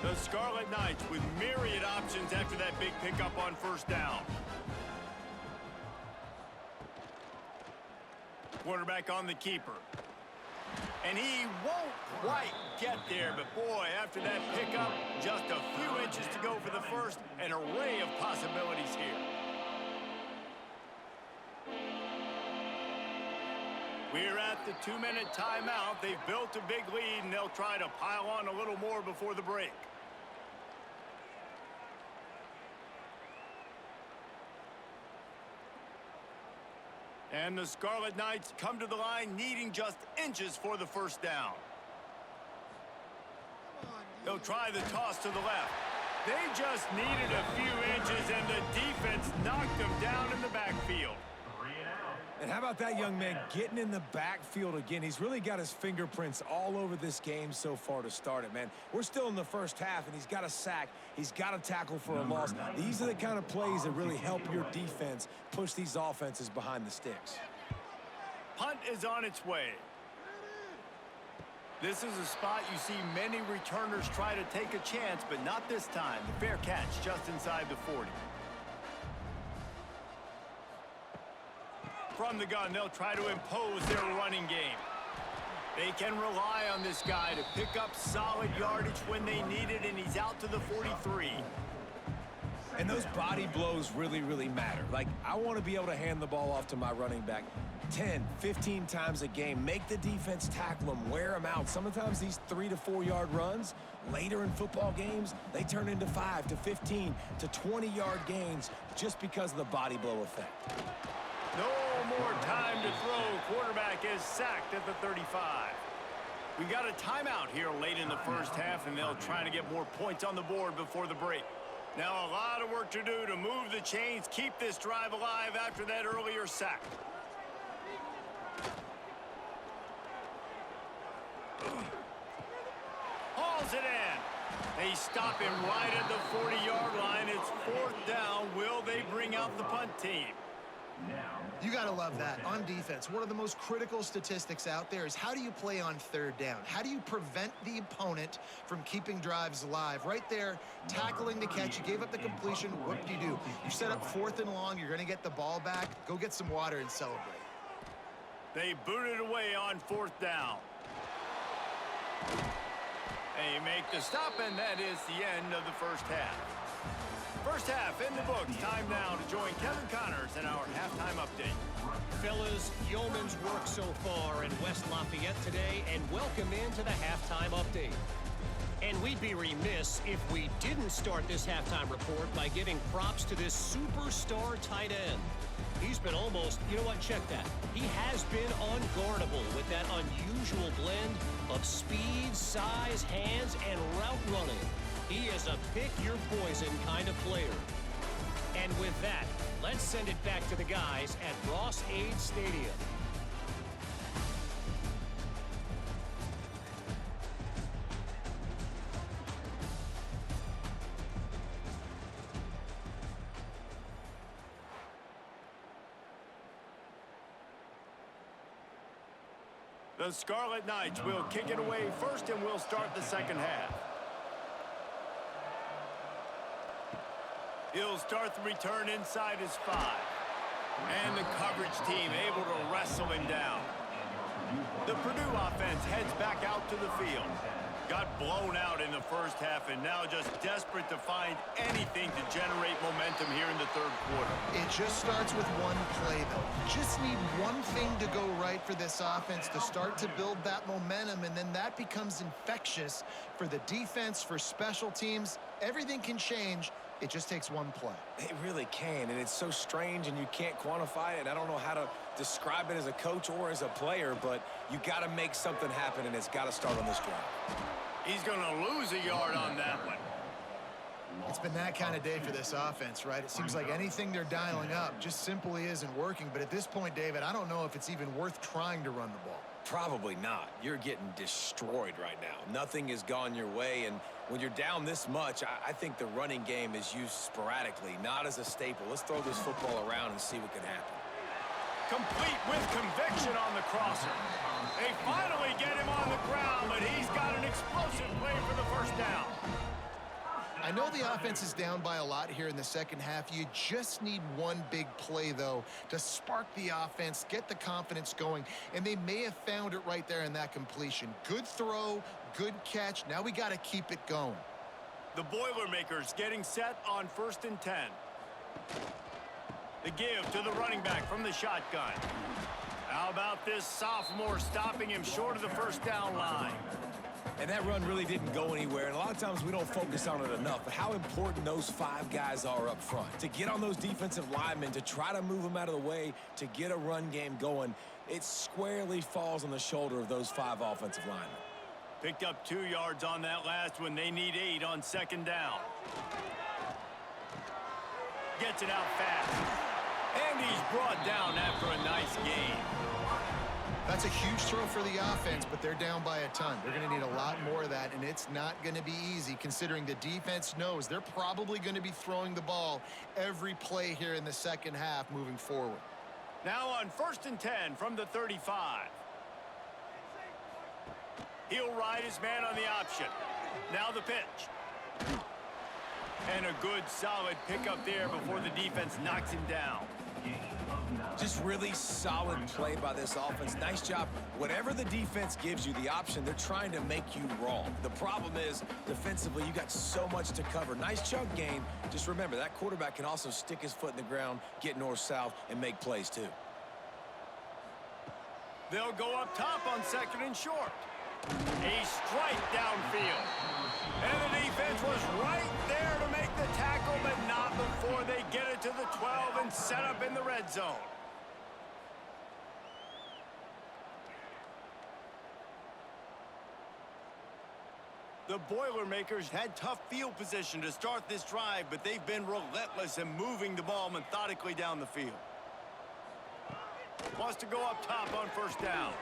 A: The Scarlet Knights with myriad options after that big pickup on 1st down. Quarterback on the keeper. And he won't quite get there, but boy, after that pickup, just a few inches to go for the 1st. An array of possibilities here. We're at the 2-minute timeout. They've built a big lead, and they'll try to pile on a little more before the break. And the Scarlet Knights come to the line needing just inches for the 1st down. They'll try the toss to the left. They just needed a few inches, and the defense knocked them down in the backfield.
C: And how about that young man getting in the backfield again? He's really got his fingerprints all over this game so far to start it, man. We're still in the first half, and he's got a sack. He's got a tackle for a loss. These are the kind of plays that really help your defense push these offenses behind the sticks.
A: Punt is on its way. This is a spot you see many returners try to take a chance, but not this time. The fair catch just inside the 40. From the gun, they'll try to impose their running game. They can rely on this guy to pick up solid yardage when they need it, and he's out to the 43.
C: And those body blows really, really matter. Like, I want to be able to hand the ball off to my running back 10, 15 times a game. Make the defense tackle them, wear them out. Sometimes these 3 to 4 yard runs, later in football games, they turn into 5 to 15 to 20 yard gains just because of the body blow effect.
A: No more time to throw. Quarterback is sacked at the 35. We got a timeout here late in the first half, and they'll try to get more points on the board before the break. Now a lot of work to do to move the chains, keep this drive alive after that earlier sack. Hauls it in. They stop him right at the 40-yard line. It's 4th down. Will they bring out the punt team?
B: You got to love that. On defense, one of the most critical statistics out there is how do you play on 3rd down? How do you prevent the opponent from keeping drives alive? Right there, tackling the catch. You gave up the completion. What do? You set up 4th and long. You're going to get the ball back. Go get some water and celebrate.
A: They booted away on 4th down. They make the stop, and that is the end of the first half. First half in the books. Time now to join Kevin Connors in our halftime update.
E: Fellas, yeoman's work so far in West Lafayette today, and welcome into the halftime update. And we'd be remiss if we didn't start this halftime report by giving props to this superstar tight end. He's been almost, you know what, check that. He has been unguardable with that unusual blend of speed, size, hands, and route running. He is a pick-your-poison kind of player. And with that, let's send it back to the guys at Ross-Ade Stadium.
A: The Scarlet Knights will kick it away first, and we'll start the second half. He'll start the return inside his 5. And the coverage team able to wrestle him down. The Purdue offense heads back out to the field. Got blown out in the first half, and now just desperate to find anything to generate momentum here in the 3rd quarter.
B: It just starts with one play, though. You just need one thing to go right for this offense to start to build that momentum, and then that becomes infectious for the defense, for special teams. Everything can change. It just takes one play.
C: It really can, and it's so strange, and you can't quantify it. I don't know how to describe it as a coach or as a player, but you got to make something happen, and it's got to start on this drive.
A: He's going to lose a yard on that one.
B: It's been that kind of day for this offense, right? It seems like anything they're dialing up just simply isn't working. But at this point, David, I don't know if it's even worth trying to run the ball.
C: Probably not. You're getting destroyed right now. Nothing has gone your way, and when you're down this much, I think the running game is used sporadically, not as a staple. Let's throw this football around and see what can happen.
A: Complete with conviction on the crosser. They finally get him on the ground, but he's got an explosive play for the first down.
B: I know the offense is down by a lot here in the second half. You just need one big play, though, to spark the offense, get the confidence going, and they may have found it right there in that completion. Good throw, good catch. Now we got to keep it going.
A: The Boilermakers getting set on 1st and 10. The give to the running back from the shotgun. How about this sophomore stopping him short of the first down line?
C: And that run really didn't go anywhere, and a lot of times we don't focus on it enough, but how important those 5 guys are up front. To get on those defensive linemen, to try to move them out of the way, to get a run game going, it squarely falls on the shoulder of those 5 offensive linemen.
A: Picked up 2 yards on that last one. They need 8 on 2nd down. Gets it out fast. And he's brought down after a nice gain.
B: That's a huge throw for the offense, but they're down by a ton. They're going to need a lot more of that, and it's not going to be easy considering the defense knows they're probably going to be throwing the ball every play here in the second half moving forward.
A: Now on 1st and 10 from the 35. He'll ride his man on the option. Now the pitch. And a good, solid pickup there before the defense knocks him down.
C: Just really solid play by this offense. Nice job. Whatever the defense gives you, the option, they're trying to make you wrong. The problem is, defensively, you got so much to cover. Nice chunk gain. Just remember, that quarterback can also stick his foot in the ground, get north-south, and make plays, too.
A: They'll go up top on 2nd and short. A strike downfield. And the defense was right there to make the tackle, but not before they get it to the 12 and set up in the red zone. The Boilermakers had tough field position to start this drive, but they've been relentless in moving the ball methodically down the field. Wants to go up top on 1st down.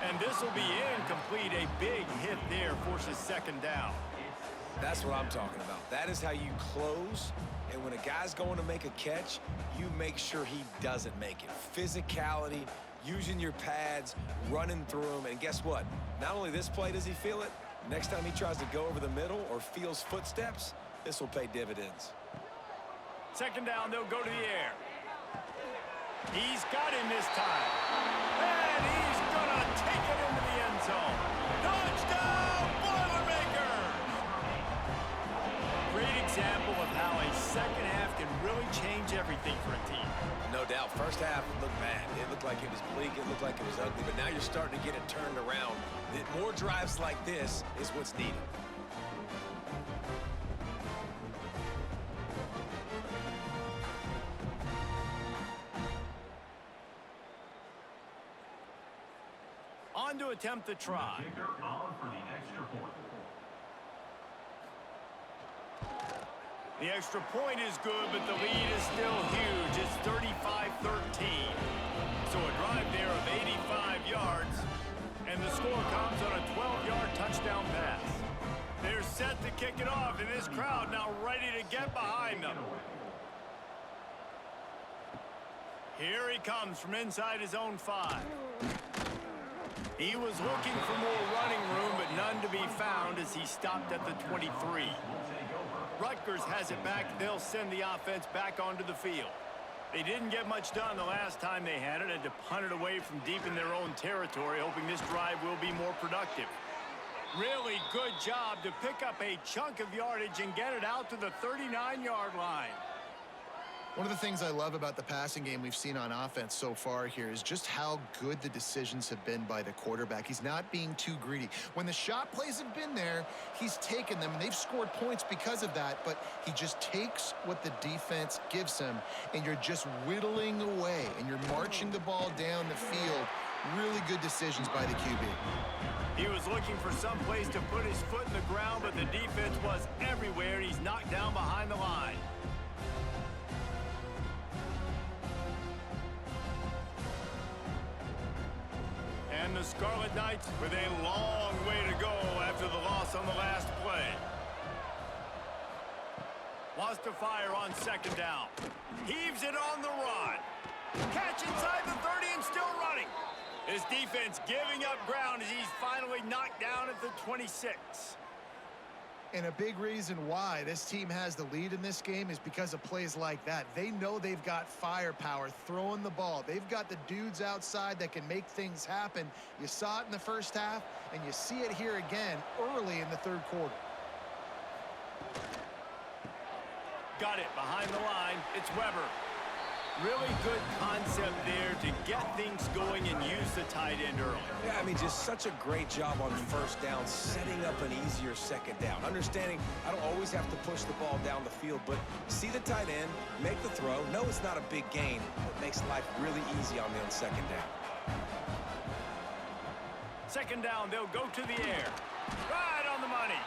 A: And this will be incomplete. A big hit there forces 2nd down.
C: That's what I'm talking about. That is how you close. And when a guy's going to make a catch, you make sure he doesn't make it. Physicality, using your pads, running through them. And guess what? Not only this play does he feel it, next time he tries to go over the middle or feels footsteps, this will pay dividends.
A: 2nd down, they'll go to the air. He's got him this time. And he's going to take it into the end zone. Touchdown, Boilermakers! Great example of how a second half can really change everything for a team.
C: No doubt. First half looked bad. It looked like it was bleak. It looked like it was ugly. But now you're starting to get it turned around. More drives like this is what's needed.
A: On to attempt the try.
D: Kicker on for the extra point.
A: The extra point is good, but the lead is still huge. It's 35-13. So a drive there of 85 yards, and the score comes on a 12-yard touchdown pass. They're set to kick it off, and this crowd now ready to get behind them. Here he comes from inside his own 5. He was looking for more running room, but none to be found as he stopped at the 23. Rutgers has it back. They'll send the offense back onto the field. They didn't get much done the last time they had it, and to punt it away from deep in their own territory, hoping this drive will be more productive. Really good job to pick up a chunk of yardage and get it out to the 39-yard line.
B: One of the things I love about the passing game we've seen on offense so far here is just how good the decisions have been by the quarterback. He's not being too greedy. When the shot plays have been there, he's taken them, and they've scored points because of that, but he just takes what the defense gives him, and you're just whittling away, and you're marching the ball down the field. Really good decisions by the QB.
A: He was looking for some place to put his foot in the ground, but the defense was everywhere. He's knocked down behind the line. And the Scarlet Knights with a long way to go after the loss on the last play. Wants to fire on 2nd down. Heaves it on the run. Catch inside the 30 and still running. His defense giving up ground as he's finally knocked down at the 26.
B: And a big reason why this team has the lead in this game is because of plays like that. They know they've got firepower throwing the ball. They've got the dudes outside that can make things happen. You saw it in the first half, and you see it here again early in the 3rd quarter.
A: Got it behind the line. It's Weber. Really good concept there to get things going and use the tight end early.
C: Yeah, I mean, just such a great job on 1st down, setting up an easier 2nd down. Understanding I don't always have to push the ball down the field, but see the tight end, make the throw. No, it's not a big gain, but makes life really easy on me on 2nd down.
A: 2nd down, they'll go to the air. Right on the money.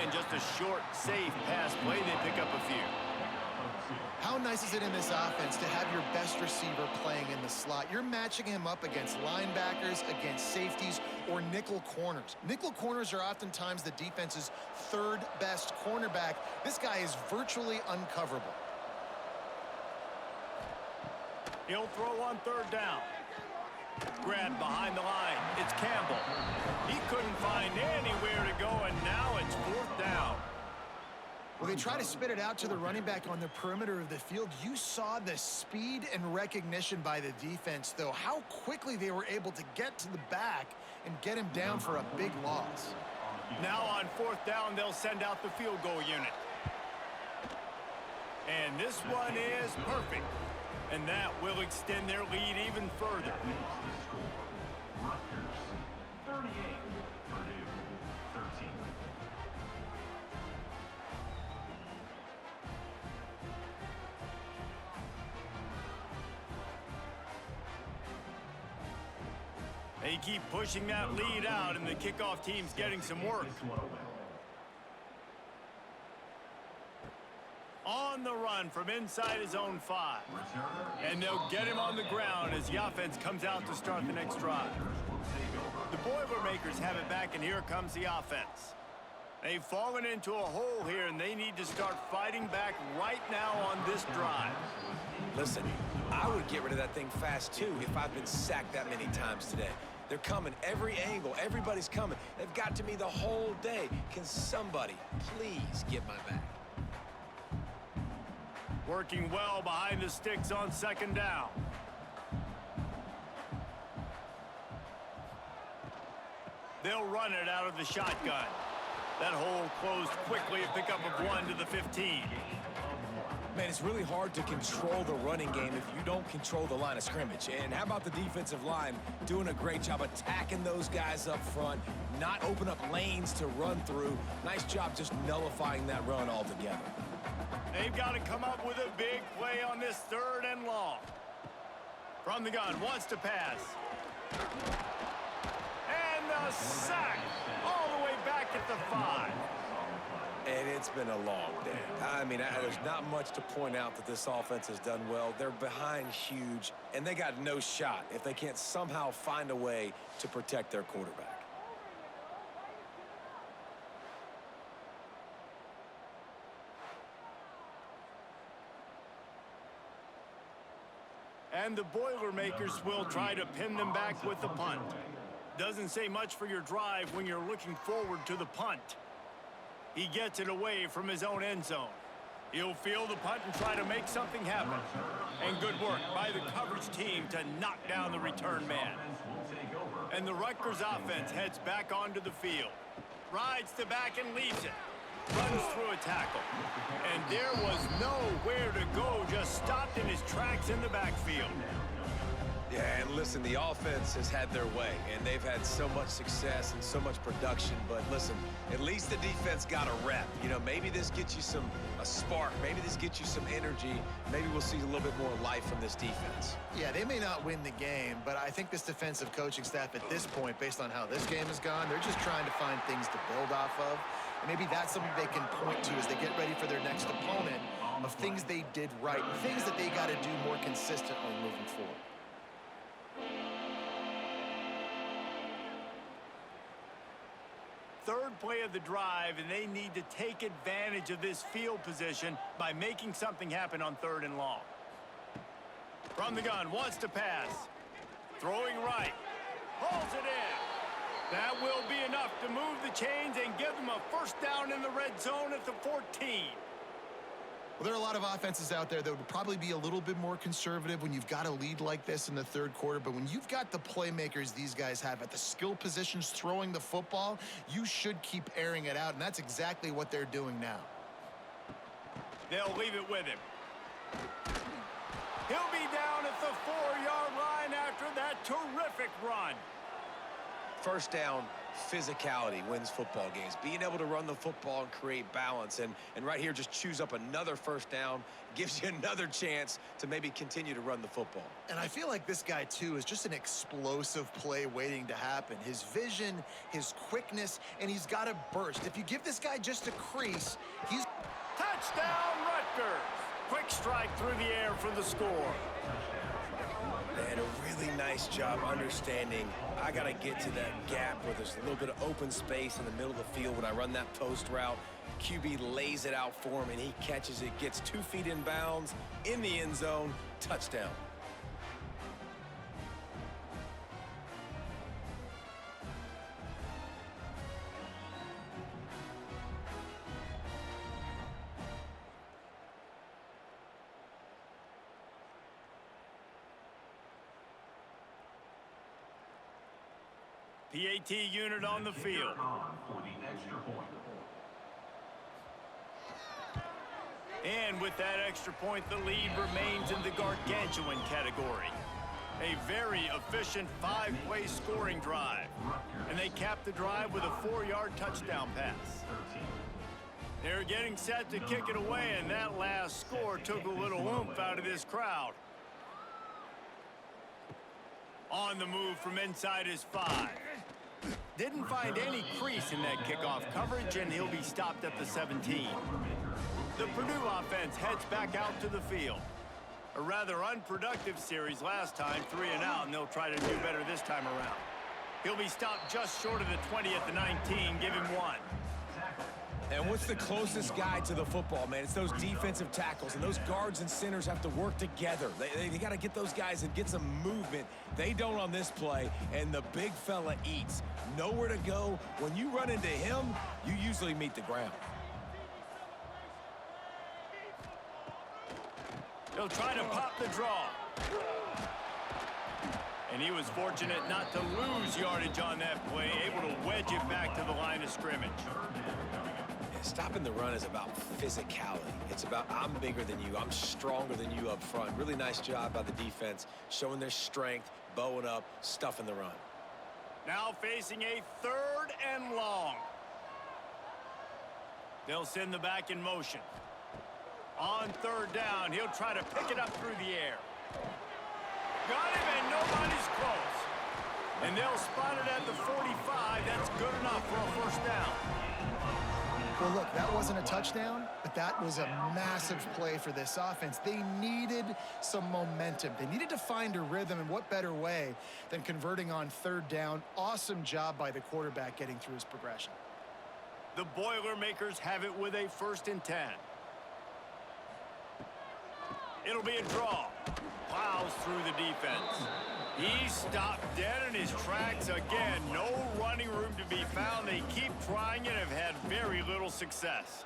A: And just a short, safe pass play. They pick up a few.
B: How nice is it in this offense to have your best receiver playing in the slot? You're matching him up against linebackers, against safeties, or nickel corners. Nickel corners are oftentimes the defense's 3rd best cornerback. This guy is virtually uncoverable.
A: He'll throw on 3rd down. Grabbed behind the line. It's Campbell. He couldn't find anywhere to go, and now it's 4th down.
B: Well, they try to spit it out to the running back on the perimeter of the field. You saw the speed and recognition by the defense, though, how quickly they were able to get to the back and get him down for a big loss.
A: Now on 4th down, they'll send out the field goal unit. And this one is perfect. And that will extend their lead even further.
D: Rutgers 38, Purdue 13.
A: They keep pushing that lead out, and the kickoff team's getting some work. On the run from inside his own 5. And they'll get him on the ground as the offense comes out to start the next drive. The Boilermakers have it back, and here comes the offense. They've fallen into a hole here, and they need to start fighting back right now on this drive.
C: Listen, I would get rid of that thing fast, too, if I've been sacked that many times today. They're coming every angle. Everybody's coming. They've got to me the whole day. Can somebody please get my back?
A: Working well behind the sticks on 2nd down. They'll run it out of the shotgun. That hole closed quickly, a pickup of 1 to the 15.
C: Man, it's really hard to control the running game if you don't control the line of scrimmage. And how about the defensive line doing a great job attacking those guys up front, not open up lanes to run through. Nice job just nullifying that run altogether.
A: They've got to come up with a big play on this 3rd and long. From the gun, wants to pass. And the sack all the way back at the 5.
C: And it's been a long day. I mean, there's not much to point out that this offense has done well. They're behind huge, and they got no shot if they can't somehow find a way to protect their quarterback.
A: And the Boilermakers will try to pin them back with the punt. Doesn't say much for your drive when you're looking forward to the punt. He gets it away from his own end zone. He'll field the punt and try to make something happen. And good work by the coverage team to knock down the return man. And the Rutgers offense heads back onto the field. Rides to back and leaves it. Runs through a tackle. And there was nowhere to go, just stopped in his tracks in the backfield.
C: Yeah, and listen, the offense has had their way, and they've had so much success and so much production. But listen, at least the defense got a rep. You know, maybe this gets you a spark. Maybe this gets you some energy. Maybe we'll see a little bit more life from this defense.
B: Yeah, they may not win the game, but I think this defensive coaching staff at this point, based on how this game has gone, they're just trying to find things to build off of. And maybe that's something they can point to as they get ready for their next opponent, of things they did right, things that they got to do more consistently moving forward.
A: Third play of the drive, and they need to take advantage of this field position by making something happen on 3rd and long. From the gun, wants to pass. Throwing right. Pulls it in. That will be enough to move the chains and give them a 1st down in the red zone at the 14.
B: Well, there are a lot of offenses out there that would probably be a little bit more conservative when you've got a lead like this in the 3rd quarter. But when you've got the playmakers these guys have at the skill positions throwing the football, you should keep airing it out. And that's exactly what they're doing now.
A: They'll leave it with him. He'll be down at the 4-yard line after that terrific run.
C: 1st down, physicality wins football games. Being able to run the football and create balance. And right here, just choose up another 1st down. Gives you another chance to maybe continue to run the football.
B: And I feel like this guy, too, is just an explosive play waiting to happen. His vision, his quickness, and he's got a burst. If you give this guy just a crease, he's...
A: Touchdown, Rutgers! Quick strike through the air for the score.
C: And a really nice job understanding I got to get to that gap where there's a little bit of open space in the middle of the field when I run that post route. QB lays it out for him, and he catches it, gets 2 feet in bounds, in the end zone, touchdown.
A: PAT unit on the field.
D: For the extra point.
A: And with that extra point, the lead remains in the gargantuan category. A very efficient 5-play scoring drive. And they cap the drive with a 4-yard touchdown pass. They're getting set to kick it away, and that last score took a little oomph out of this crowd. On the move from inside his 5. Didn't find any crease in that kickoff coverage, and he'll be stopped at the 17. The Purdue offense heads back out to the field. A rather unproductive series last time, 3 and out, and they'll try to do better this time around. He'll be stopped just short of the 20 at the 19, give him 1.
C: And what's the closest guy to the football, man? It's those defensive tackles, and those guards and centers have to work together. They got to get those guys and get some movement. They don't on this play, and the big fella eats. Nowhere to go. When you run into him, you usually meet the ground.
A: He'll try to pop the draw. And he was fortunate not to lose yardage on that play, able to wedge it back to the line of scrimmage.
C: Stopping the run is about physicality. It's about I'm bigger than you, I'm stronger than you up front. Really nice job by the defense, showing their strength, bowing up, stuffing the run.
A: Now facing a 3rd and long. They'll send the back in motion. On 3rd down, he'll try to pick it up through the air. Got him, and nobody's close. And they'll spot it at the 45. That's good enough for a 1st down.
B: Well, look, that wasn't a touchdown, but that was a massive play for this offense. They needed some momentum. They needed to find a rhythm, and what better way than converting on 3rd down. Awesome job by the quarterback getting through his progression.
A: The Boilermakers have it with a 1st and 10. It'll be a draw. Plows through the defense. He's stopped dead in his tracks again. No running room to be found. They keep trying and have had very little success.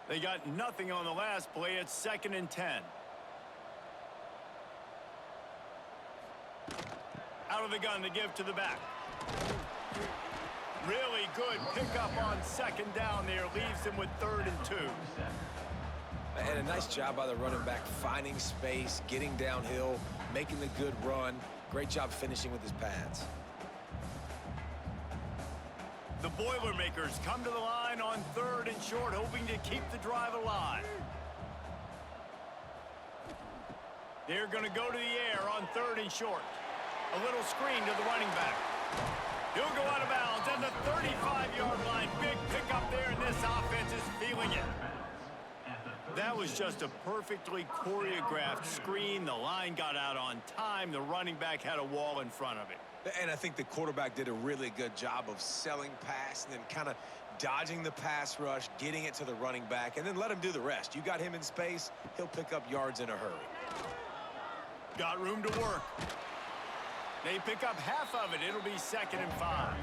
A: They got nothing on the last play. It's 2nd and 10. Out of the gun to give to the back. Really good pickup on 2nd down there. Leaves him with 3rd and 2.
C: And a nice job by the running back, finding space, getting downhill, making the good run. Great job finishing with his pads.
A: The Boilermakers come to the line on 3rd and short, hoping to keep the drive alive. They're going to go to the air on 3rd and short. A little screen to the running back. He'll go out of bounds at the 35-yard line. Big pickup there, and this offense is feeling it. That was just a perfectly choreographed screen. The line got out on time. The running back had a wall in front of it.
C: And I think the quarterback did a really good job of selling pass and then kind of dodging the pass rush, getting it to the running back, and then let him do the rest. You got him in space, he'll pick up yards in a hurry.
A: Got room to work. They pick up half of it. It'll be 2nd and 5.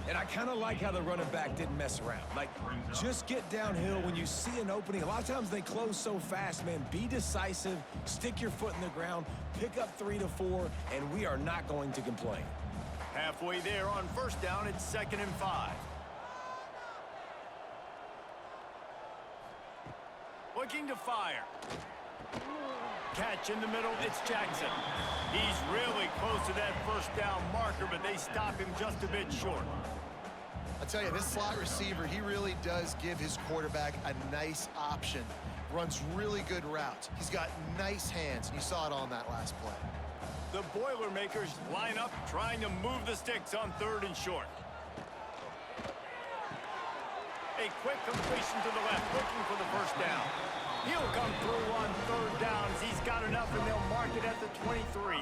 C: And I kind of like how the running back didn't mess around. Like, just get downhill when you see an opening. A lot of times they close so fast, man. Be decisive, stick your foot in the ground, pick up 3 to 4, and we are not going to complain.
A: Halfway there on 1st down, it's 2nd and 5. Looking to fire. Catch in the middle, it's Jackson. He's really close to that 1st down marker, but they stop him just a bit short.
B: I'll tell you, this slot receiver, he really does give his quarterback a nice option. Runs really good routes. He's got nice hands. You saw it on that last play.
A: The Boilermakers line up, trying to move the sticks on 3rd and short. A quick completion to the left, looking for the 1st down. He'll come through on 3rd down as he's got enough, and they'll mark it at the 23.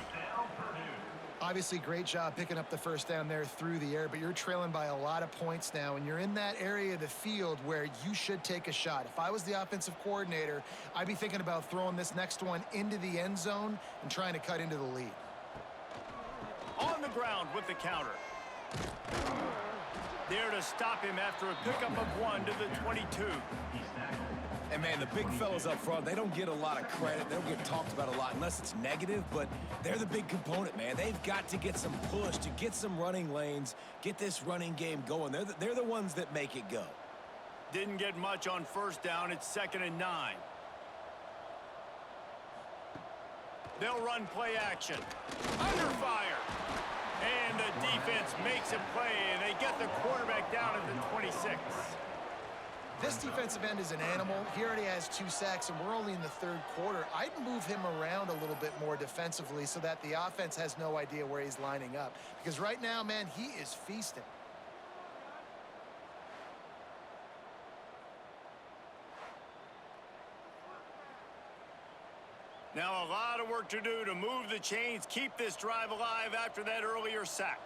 B: Obviously, great job picking up the 1st down there through the air, but you're trailing by a lot of points now, and you're in that area of the field where you should take a shot. If I was the offensive coordinator, I'd be thinking about throwing this next one into the end zone and trying to cut into the lead.
A: On the ground with the counter. There to stop him after a pickup of 1 to the 22.
C: And, man, the big fellas up front, they don't get a lot of credit. They don't get talked about a lot unless it's negative, but they're the big component, man. They've got to get some push, to get some running lanes, get this running game going. They're the ones that make it go.
A: Didn't get much on first down. It's 2nd and 9. They'll run play action. Under fire. And the defense makes a play, and they get the quarterback down at the 26.
B: This defensive end is an animal. He already has 2 sacks, and we're only in the 3rd quarter. I'd move him around a little bit more defensively so that the offense has no idea where he's lining up. Because right now, man, he is feasting.
A: Now a lot of work to do to move the chains, keep this drive alive after that earlier sack.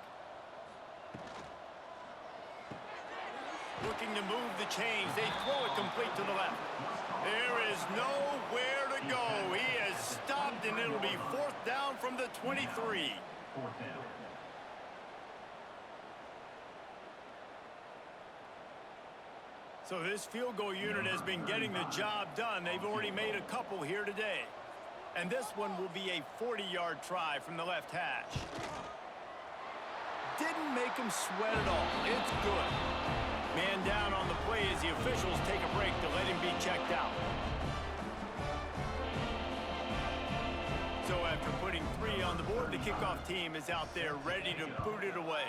A: Looking to move the chains. They throw it complete to the left. There is nowhere to go. He has stopped, and it'll be 4th down from the 23.
D: 4th down.
A: So this field goal unit has been getting the job done. They've already made a couple here today. And this one will be a 40-yard try from the left hash. Didn't make him sweat at all. It's good. Man down on the play as the officials take a break to let him be checked out. So after putting 3 on the board, the kickoff team is out there ready to boot it away.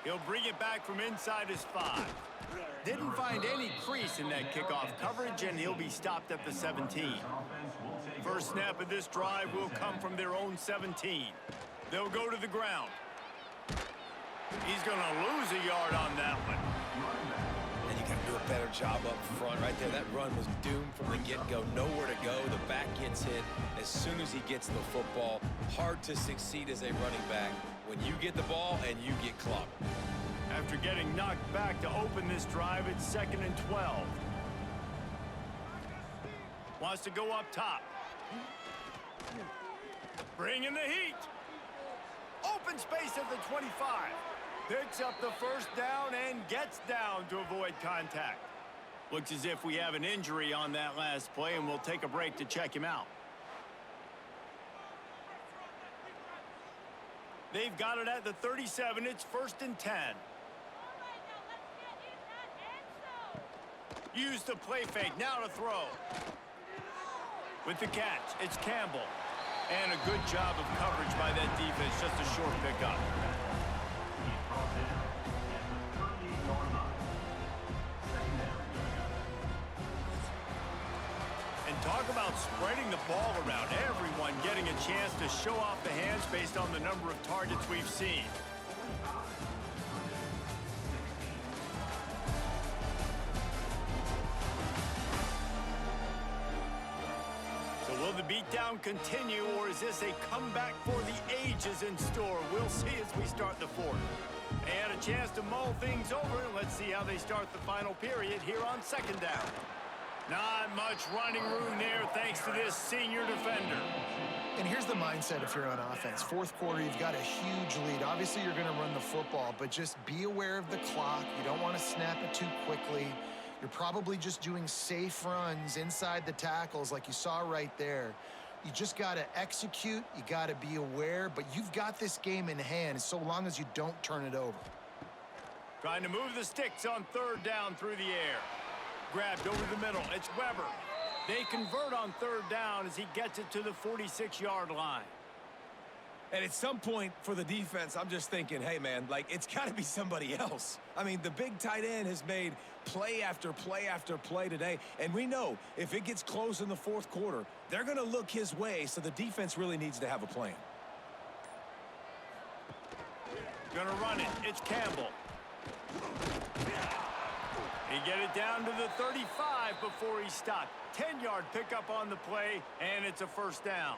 A: He'll bring it back from inside his 5. Didn't find any crease in that kickoff coverage, and he'll be stopped at the 17. First snap of this drive will come from their own 17. They'll go to the ground. He's going to lose a yard on that one.
C: And you got to do a better job up front right there. That run was doomed from the get-go. Nowhere to go. The back gets hit as soon as he gets the football. Hard to succeed as a running back when you get the ball and you get clocked.
A: After getting knocked back to open this drive, it's 2nd and 12. Wants to go up top. Bring in the heat. Open space at the 25. Picks up the first down and gets down to avoid contact. Looks as if we have an injury on that last play, and we'll take a break to check him out. They've got it at the 37. It's 1st and 10. Use the play fake. Now to throw. With the catch, it's Campbell. And a good job of coverage by that defense. Just a short pickup. And talk about spreading the ball around. Everyone getting a chance to show off the hands based on the number of targets we've seen. Will the beatdown continue, or is this a comeback for the ages in store? We'll see as we start the 4th. And a chance to mull things over. Let's see how they start the final period here on 2nd down. Not much running room there thanks to this senior defender.
B: And here's the mindset if you're on offense. 4th quarter, you've got a huge lead. Obviously, you're going to run the football, but just be aware of the clock. You don't want to snap it too quickly. You're probably just doing safe runs inside the tackles like you saw right there. You just got to execute. You got to be aware, but you've got this game in hand so long as you don't turn it over.
A: Trying to move the sticks on 3rd down through the air. Grabbed over the middle. It's Weber. They convert on 3rd down as he gets it to the 46-yard line.
C: And at some point for the defense, I'm just thinking, hey, man, like, it's got to be somebody else. I mean, the big tight end has made play after play after play today. And we know if it gets close in the 4th quarter, they're going to look his way, so the defense really needs to have a plan.
A: Gonna run it. It's Campbell. He get it down to the 35 before he stopped. 10-yard pickup on the play, and it's a 1st down.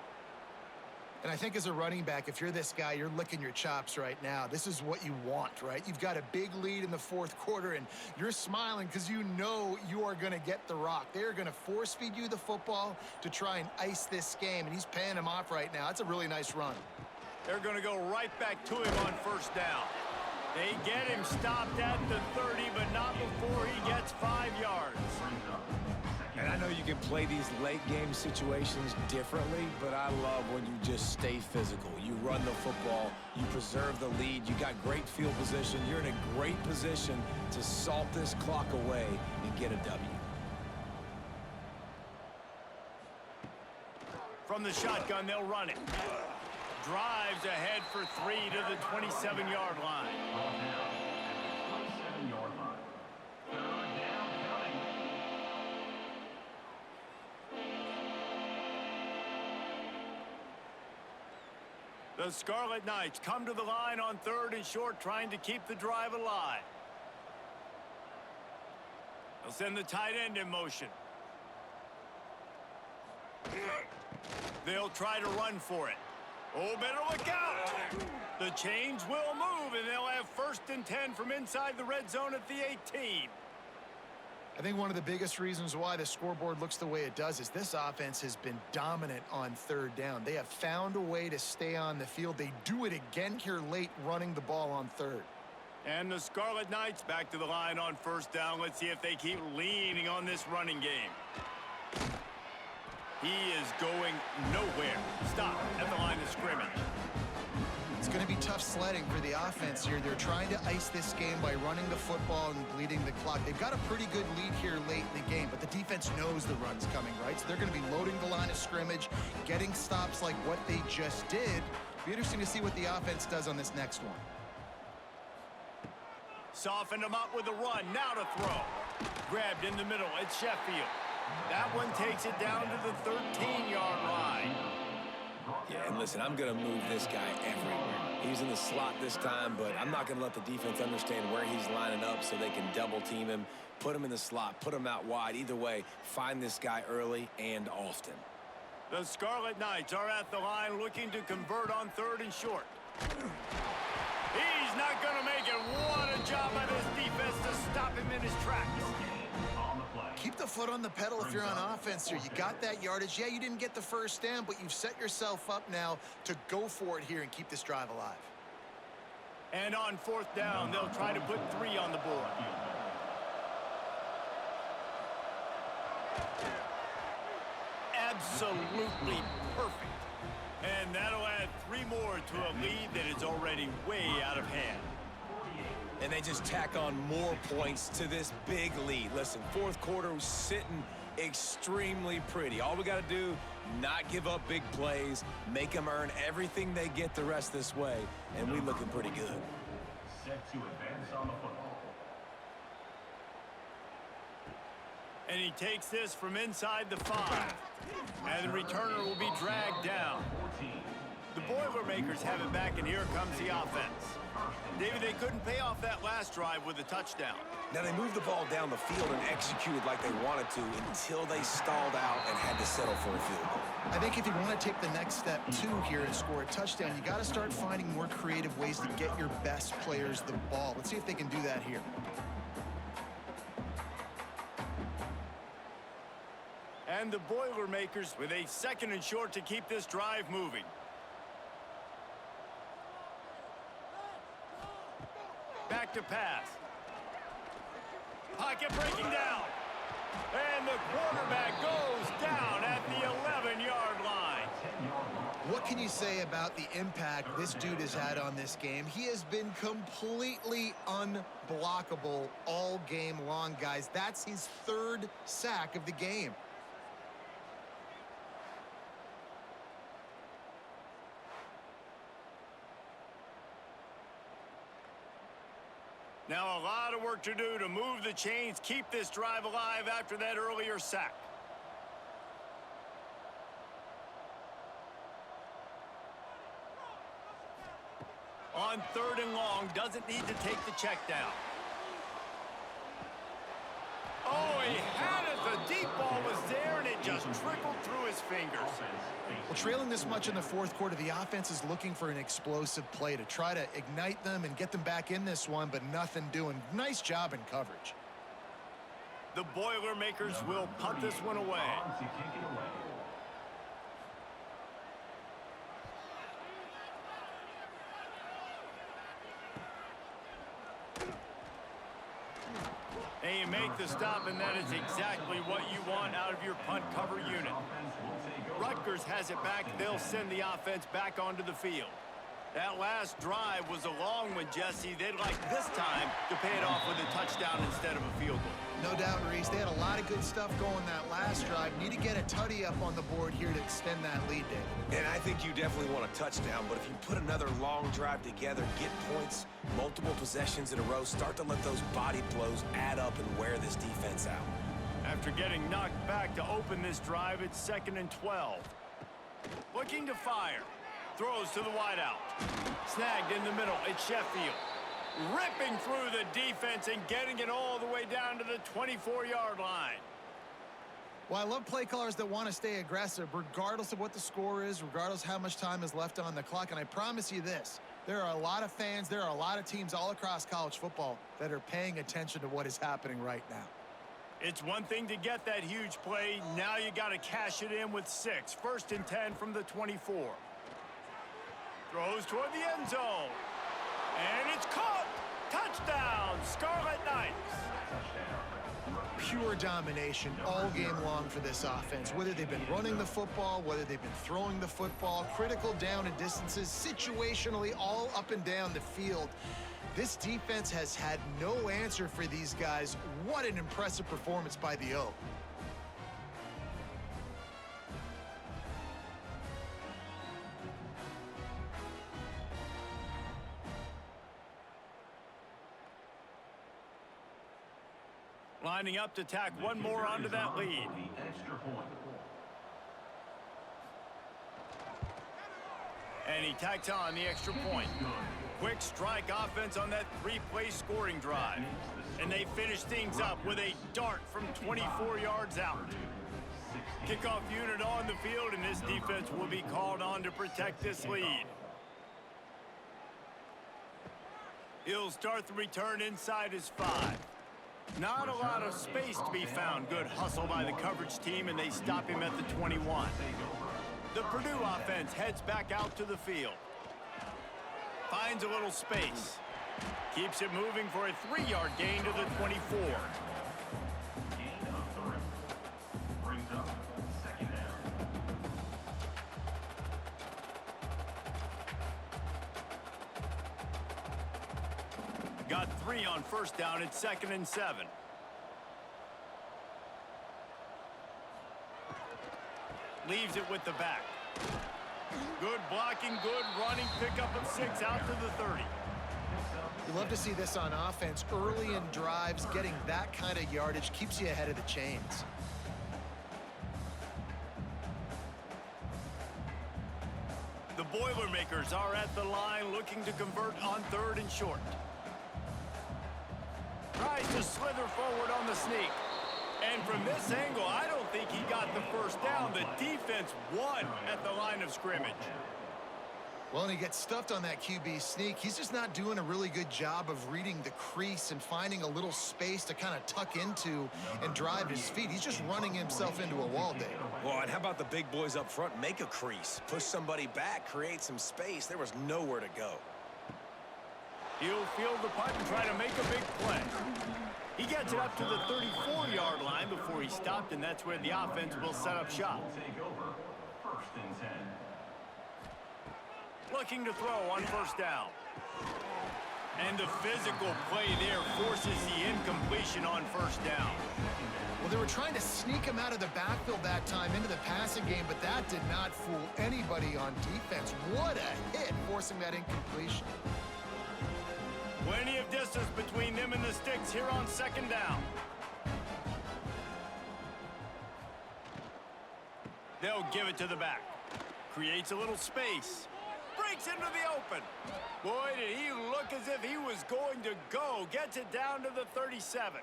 B: And I think as a running back, if you're this guy, you're licking your chops right now. This is what you want, right? You've got a big lead in the 4th quarter, and you're smiling because you know you are going to get the rock. They're going to force-feed you the football to try and ice this game, and he's paying him off right now. That's a really nice run.
A: They're going to go right back to him on 1st down. They get him stopped at the 30, but not before he gets 5 yards.
C: And I know you can play these late-game situations differently, but I love when you just stay physical. You run the football, you preserve the lead, you got great field position, you're in a great position to salt this clock away and get a W.
A: From the shotgun, they'll run it. Drives ahead for 3 to the 27-yard line.
D: 27-yard line. Third down coming.
A: The Scarlet Knights come to the line on 3rd and short, trying to keep the drive alive. They'll send the tight end in motion. They'll try to run for it. Oh, better look out. The chains will move, and they'll have 1st and 10 from inside the red zone at the 18.
B: I think one of the biggest reasons why the scoreboard looks the way it does is this offense has been dominant on 3rd down. They have found a way to stay on the field. They do it again here late, running the ball on 3rd.
A: And the Scarlet Knights back to the line on 1st down. Let's see if they keep leaning on this running game. He is going nowhere. Stop at the line of scrimmage.
B: It's going to be tough sledding for the offense here. They're trying to ice this game by running the football and bleeding the clock. They've got a pretty good lead here late in the game, but the defense knows the run's coming, right? So they're going to be loading the line of scrimmage, getting stops like what they just did. It'll be interesting to see what the offense does on this next one.
A: Softened him up with a run. Now to throw. Grabbed in the middle. It's Sheffield. That one takes it down to the 13-yard line.
C: Yeah, and listen, I'm going to move this guy everywhere. He's in the slot this time, but I'm not going to let the defense understand where he's lining up so they can double-team him, put him in the slot, put him out wide. Either way, find this guy early and often.
A: The Scarlet Knights are at the line looking to convert on 3rd and short. He's not going to make it. What a job by this defense to stop him in his tracks.
B: Keep the foot on the pedal if you're on offense here. You got that yardage. Yeah, you didn't get the 1st down, but you've set yourself up now to go for it here and keep this drive alive.
A: And on 4th down, they'll try to put 3 on the board. Absolutely perfect. And that'll add 3 more to a lead that is already way out of hand.
C: And they just tack on more points to this big lead. Listen, 4th quarter was sitting extremely pretty. All we got to do, not give up big plays, make them earn everything they get the rest this way, and we looking pretty good.
D: Set to advance on the football.
A: And he takes this from inside the 5. And the returner will be dragged down. The Boilermakers have it back, and here comes the offense. David, they couldn't pay off that last drive with a touchdown.
C: Now, they moved the ball down the field and executed like they wanted to until they stalled out and had to settle for a field goal.
B: I think if you want to take the next step, too, here and score a touchdown, you got to start finding more creative ways to get your best players the ball. Let's see if they can do that here.
A: And the Boilermakers with a 2nd and short to keep this drive moving. Back to pass. Pocket breaking down. And the quarterback goes down at the 11-yard line.
B: What can you say about the impact this dude has had on this game? He has been completely unblockable all game long, guys. That's his 3rd sack of the game.
A: Now a lot of work to do to move the chains, keep this drive alive after that earlier sack. On 3rd and long, doesn't need to take the check down. Oh, he had it. The deep ball was there, and it just trickled through his fingers.
B: Well, trailing this much in the 4th quarter, the offense is looking for an explosive play to try to ignite them and get them back in this one, but nothing doing. Nice job in coverage.
A: The Boilermakers will punt this one away. And you make the stop, and that is exactly what you want out of your punt cover unit. Rutgers has it back. They'll send the offense back onto the field. That last drive was a long one, Jesse. They'd like this time to pay it off with a touchdown instead of a field goal.
B: No doubt, Reese. They had a lot of good stuff going that last drive. Need to get a tutty up on the board here to extend that lead, David.
C: And I think you definitely want a touchdown, but if you put another long drive together, get points, multiple possessions in a row, start to let those body blows add up and wear this defense out.
A: After getting knocked back to open this drive, it's 2nd and 12. Looking to fire. Throws to the wideout. Snagged in the middle. It's Sheffield. Ripping through the defense and getting it all the way down to the 24-yard line.
B: Well, I love play callers that want to stay aggressive, regardless of what the score is, regardless how much time is left on the clock. And I promise you this, there are a lot of fans, there are a lot of teams all across college football that are paying attention to what is happening right now.
A: It's one thing to get that huge play. Now you got to cash it in with 6. 1st and 10 from the 24. Throws toward the end zone. And it's caught. Touchdown, Scarlet Knights.
B: Pure domination all game long for this offense. Whether they've been running the football, whether they've been throwing the football, critical down and distances, situationally all up and down the field. This defense has had no answer for these guys. What an impressive performance by the O.
A: Lining up to tack one more onto that lead. And he tacks on the extra point. Quick strike offense on that 3-play scoring drive. And they finish things up with a dart from 24 yards out. Kickoff unit on the field, and this defense will be called on to protect this lead. He'll start the return inside his 5. Not a lot of space to be found. Good hustle by the coverage team, and they stop him at the 21. The Purdue offense heads back out to the field. Finds a little space. Keeps it moving for a 3-yard gain to the 24.
D: Gain of 3. Brings up 2nd down.
A: Got 3 on 1st down. It's 2nd and 7. Leaves it with the back. Good blocking, good running, pickup of 6 out to the 30.
B: You love to see this on offense. Early in drives, getting that kind of yardage keeps you ahead of the chains.
A: The Boilermakers are at the line looking to convert on 3rd and short. Tries to slither forward on the sneak. And from this angle, I don't think he got the 1st down. The defense won at the line of scrimmage.
B: Well, and he gets stuffed on that QB sneak. He's just not doing a really good job of reading the crease and finding a little space to kind of tuck into and drive his feet. He's just running himself into a wall, Dave.
C: Well, and how about the big boys up front? Make a crease, push somebody back, create some space. There was nowhere to go.
A: He'll field the punt and try to make a big play. He gets it up to the 34-yard line before he stopped, and that's where the offense will set up shop.
D: Take over. 1st and 10.
A: Looking to throw on 1st down. And the physical play there forces the incompletion on 1st down.
B: Well, they were trying to sneak him out of the backfield that time into the passing game, but that did not fool anybody on defense. What a hit, forcing that incompletion.
A: Plenty of distance between them and the sticks here on 2nd down. They'll give it to the back. Creates a little space. Breaks into the open. Boy, did he look as if he was going to go. Gets it down to the 37.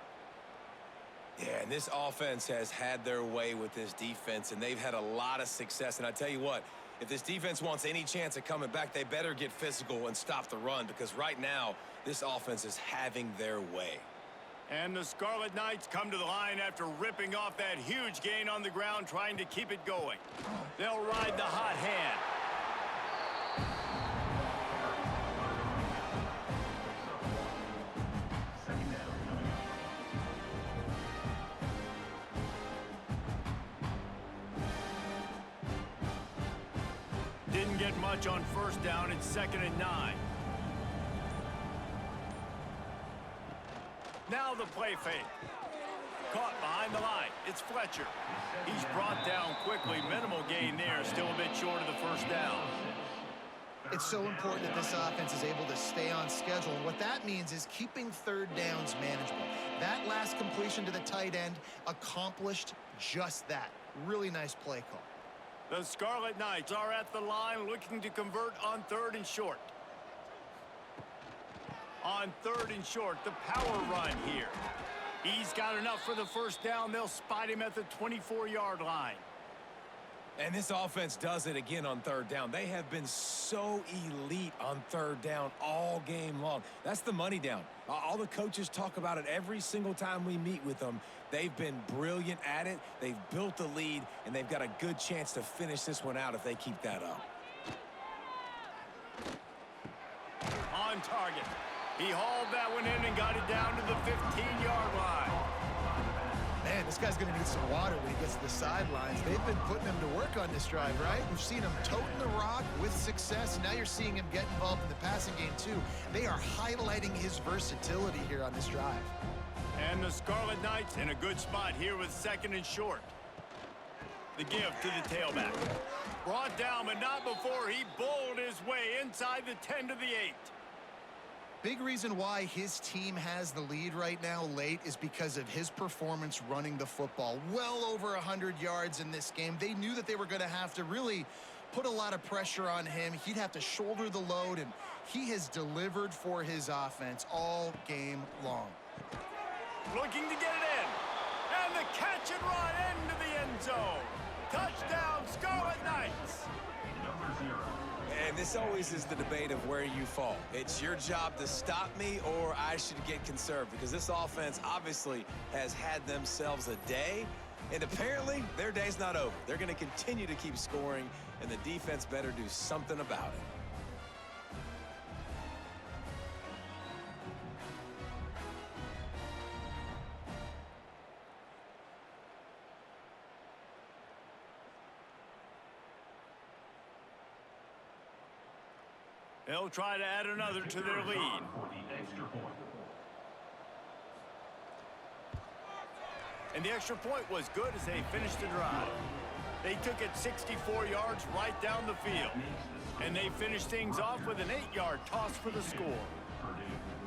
C: Yeah, and this offense has had their way with this defense, and they've had a lot of success. And I tell you what, if this defense wants any chance of coming back, they better get physical and stop the run, because right now, this offense is having their way.
A: And the Scarlet Knights come to the line after ripping off that huge gain on the ground, trying to keep it going. They'll ride the hot hand. much on first down. It's 2nd and 9. Now the play fake. Caught behind the line. It's Fletcher. He's brought down quickly. Minimal gain there. Still a bit short of the first down.
B: It's so important that this offense is able to stay on schedule. And what that means is keeping third downs manageable. That last completion to the tight end accomplished just that. Really nice play call.
A: The Scarlet Knights are at the line looking to convert on 3rd and short. On 3rd and short, the power run here. He's got enough for the first down. They'll spot him at the 24-yard line.
C: And this offense does it again on 3rd down. They have been so elite on 3rd down all game long. That's the money down. All the coaches talk about it every single time we meet with them. They've been brilliant at it. They've built the lead, and they've got a good chance to finish this one out if they keep that up.
A: On target. He hauled that one in and got it down to the 15-yard line.
B: Man, this guy's going to need some water when he gets to the sidelines. They've been putting him to work on this drive, right? We've seen him toting the rock with success, and now you're seeing him get involved in the passing game, too. They are highlighting his versatility here on this drive.
A: And the Scarlet Knights in a good spot here with 2nd and short. The give to the tailback. Brought down, but not before he bowled his way inside the 10 to the 8.
B: Big reason why his team has the lead right now late is because of his performance running the football. Well over 100 yards in this game. They knew that they were going to have to really put a lot of pressure on him. He'd have to shoulder the load, and he has delivered for his offense all game long.
A: Looking to get it in. And the catch and run into the end zone. Touchdown, Scarlet Knights.
D: Number 0.
C: And this always is the debate of where you fall. It's your job to stop me, or I should get conserved, because this offense obviously has had themselves a day, and apparently their day's not over. They're going to continue to keep scoring, and the defense better do something about it.
A: They'll try to add another to their lead.
D: For the extra point.
A: And the extra point was good as they finished the drive. They took it 64 yards right down the field. And they finished things off with an 8-yard toss for the score.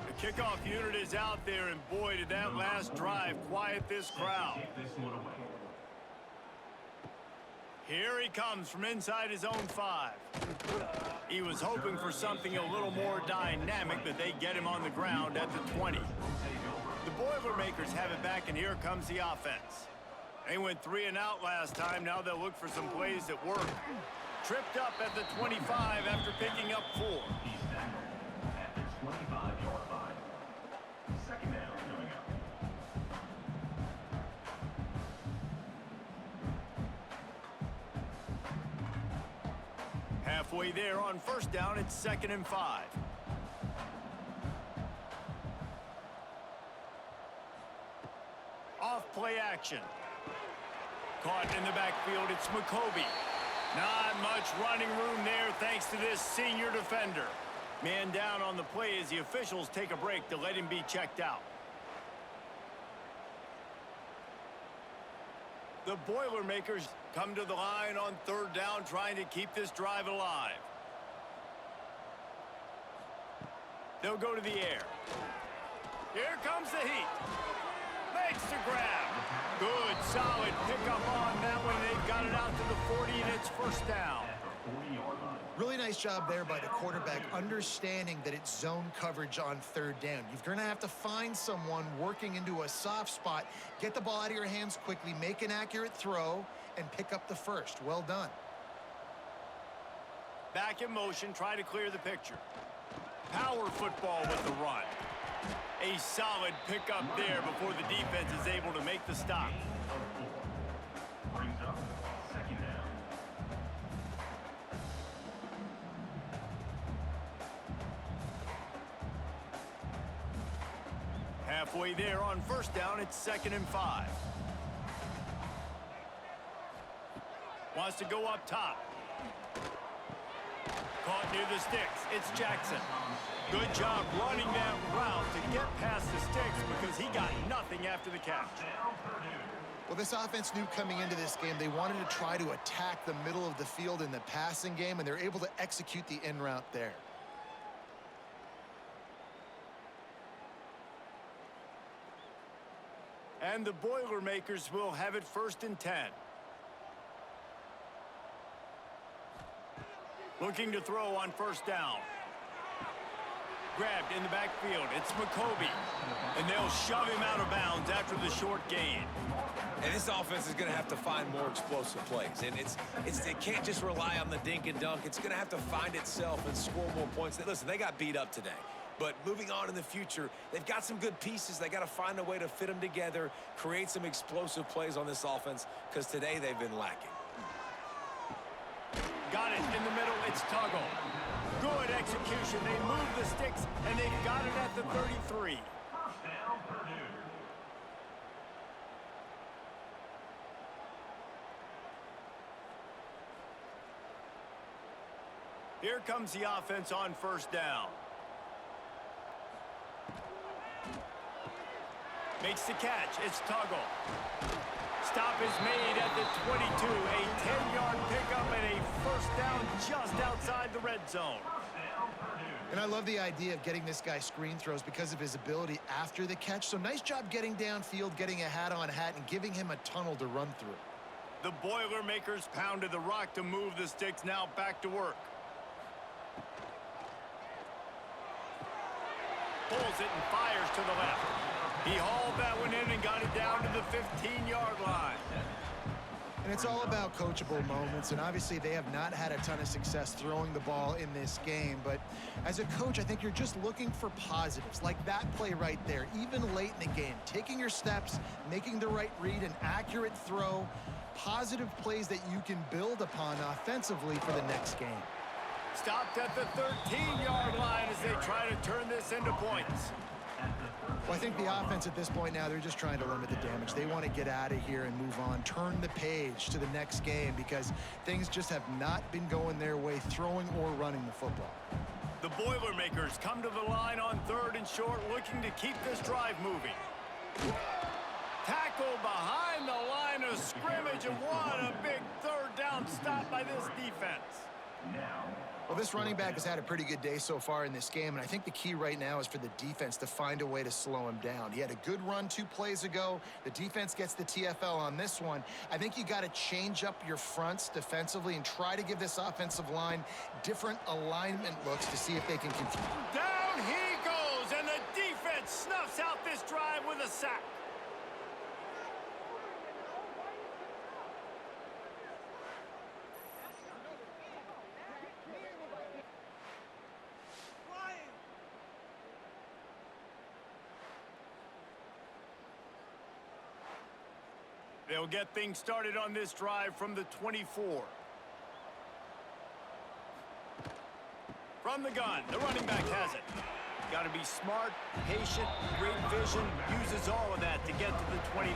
A: The kickoff unit is out there, and boy, did that last drive quiet this crowd.
D: Take this one away.
A: Here he comes from inside his own 5. He was hoping for something a little more dynamic, but they get him on the ground at the 20. The Boilermakers have it back, and here comes the offense. They went 3 and out last time. Now they'll look for some plays that work. Tripped up at the 25 after picking up 4.
D: He's tackled at the 25-yard line. 2nd down coming up.
A: Halfway there on first down, it's 2nd and 5. Off play action. Caught in the backfield, it's McCoby. Not much running room there thanks to this senior defender. Man down on the play as the officials take a break to let him be checked out. The Boilermakers come to the line on 3rd down, trying to keep this drive alive. They'll go to the air. Here comes the heat. Makes the grab. Good, solid pickup on that one. They've got it out to the 40, and it's first down.
D: At the 40-yard line.
B: Really nice job there by the quarterback, understanding that it's zone coverage on 3rd down. You're going to have to find someone working into a soft spot, get the ball out of your hands quickly, make an accurate throw, and pick up the first. Well done.
A: Back in motion, try to clear the picture. Power football with the run. A solid pickup there before the defense is able to make the stop.
D: Gain of 4. Brings up 2nd down.
A: Halfway there on first down, it's 2nd and 5. Wants to go up top. near the sticks. It's Jackson. Good job running that route to get past the sticks because he got nothing after the catch.
B: Well, this offense knew coming into this game they wanted to try to attack the middle of the field in the passing game, and they're able to execute the in route there.
A: And the Boilermakers will have it 1st and 10. Looking to throw on 1st down. Grabbed in the backfield. It's McCoby. And they'll shove him out of bounds after the short gain.
C: And this offense is going to have to find more explosive plays. And it can't just rely on the dink and dunk. It's going to have to find itself and score more points. Listen, they got beat up today. But moving on in the future, they've got some good pieces. They got to find a way to fit them together, create some explosive plays on this offense, because today they've been lacking.
A: Got it in the middle. It's Tuggle. Good execution. They move the sticks, and they've got it at the 33. Here comes the offense on 1st down. Makes the catch. It's Tuggle. Stop is made at the 22. A 10-yard pickup and a 1st down just outside the red zone.
B: And I love the idea of getting this guy screen throws because of his ability after the catch. So nice job getting downfield, getting a hat-on-hat, and giving him a tunnel to run through.
A: The Boilermakers pounded the rock to move the sticks. Now back to work. Pulls it and fires to the left. He hauled that one in and got it down to the 15-yard line.
B: And it's all about coachable moments, and obviously they have not had a ton of success throwing the ball in this game. But as a coach, I think you're just looking for positives, like that play right there, even late in the game. Taking your steps, making the right read, an accurate throw, positive plays that you can build upon offensively for the next game.
A: Stopped at the 13-yard line as they try to turn this into points.
B: Well, I think the offense at this point now, they're just trying to limit the damage. They want to get out of here and move on, turn the page to the next game because things just have not been going their way, throwing or running the football.
A: The Boilermakers come to the line on 3rd and short, looking to keep this drive moving. Tackle behind the line of scrimmage, and what a big 3rd down stop by this defense.
B: Well, this running back has had a pretty good day so far in this game, and I think the key right now is for the defense to find a way to slow him down. He had a good run 2 plays ago. The defense gets the TFL on this one. I think you got to change up your fronts defensively and try to give this offensive line different alignment looks to see if they can continue.
A: Down he goes, and the defense snuffs out this drive with a sack. They'll get things started on this drive from the 24. From the gun, the running back has it. Got to be smart, patient, great vision, uses all of that to get to the 29.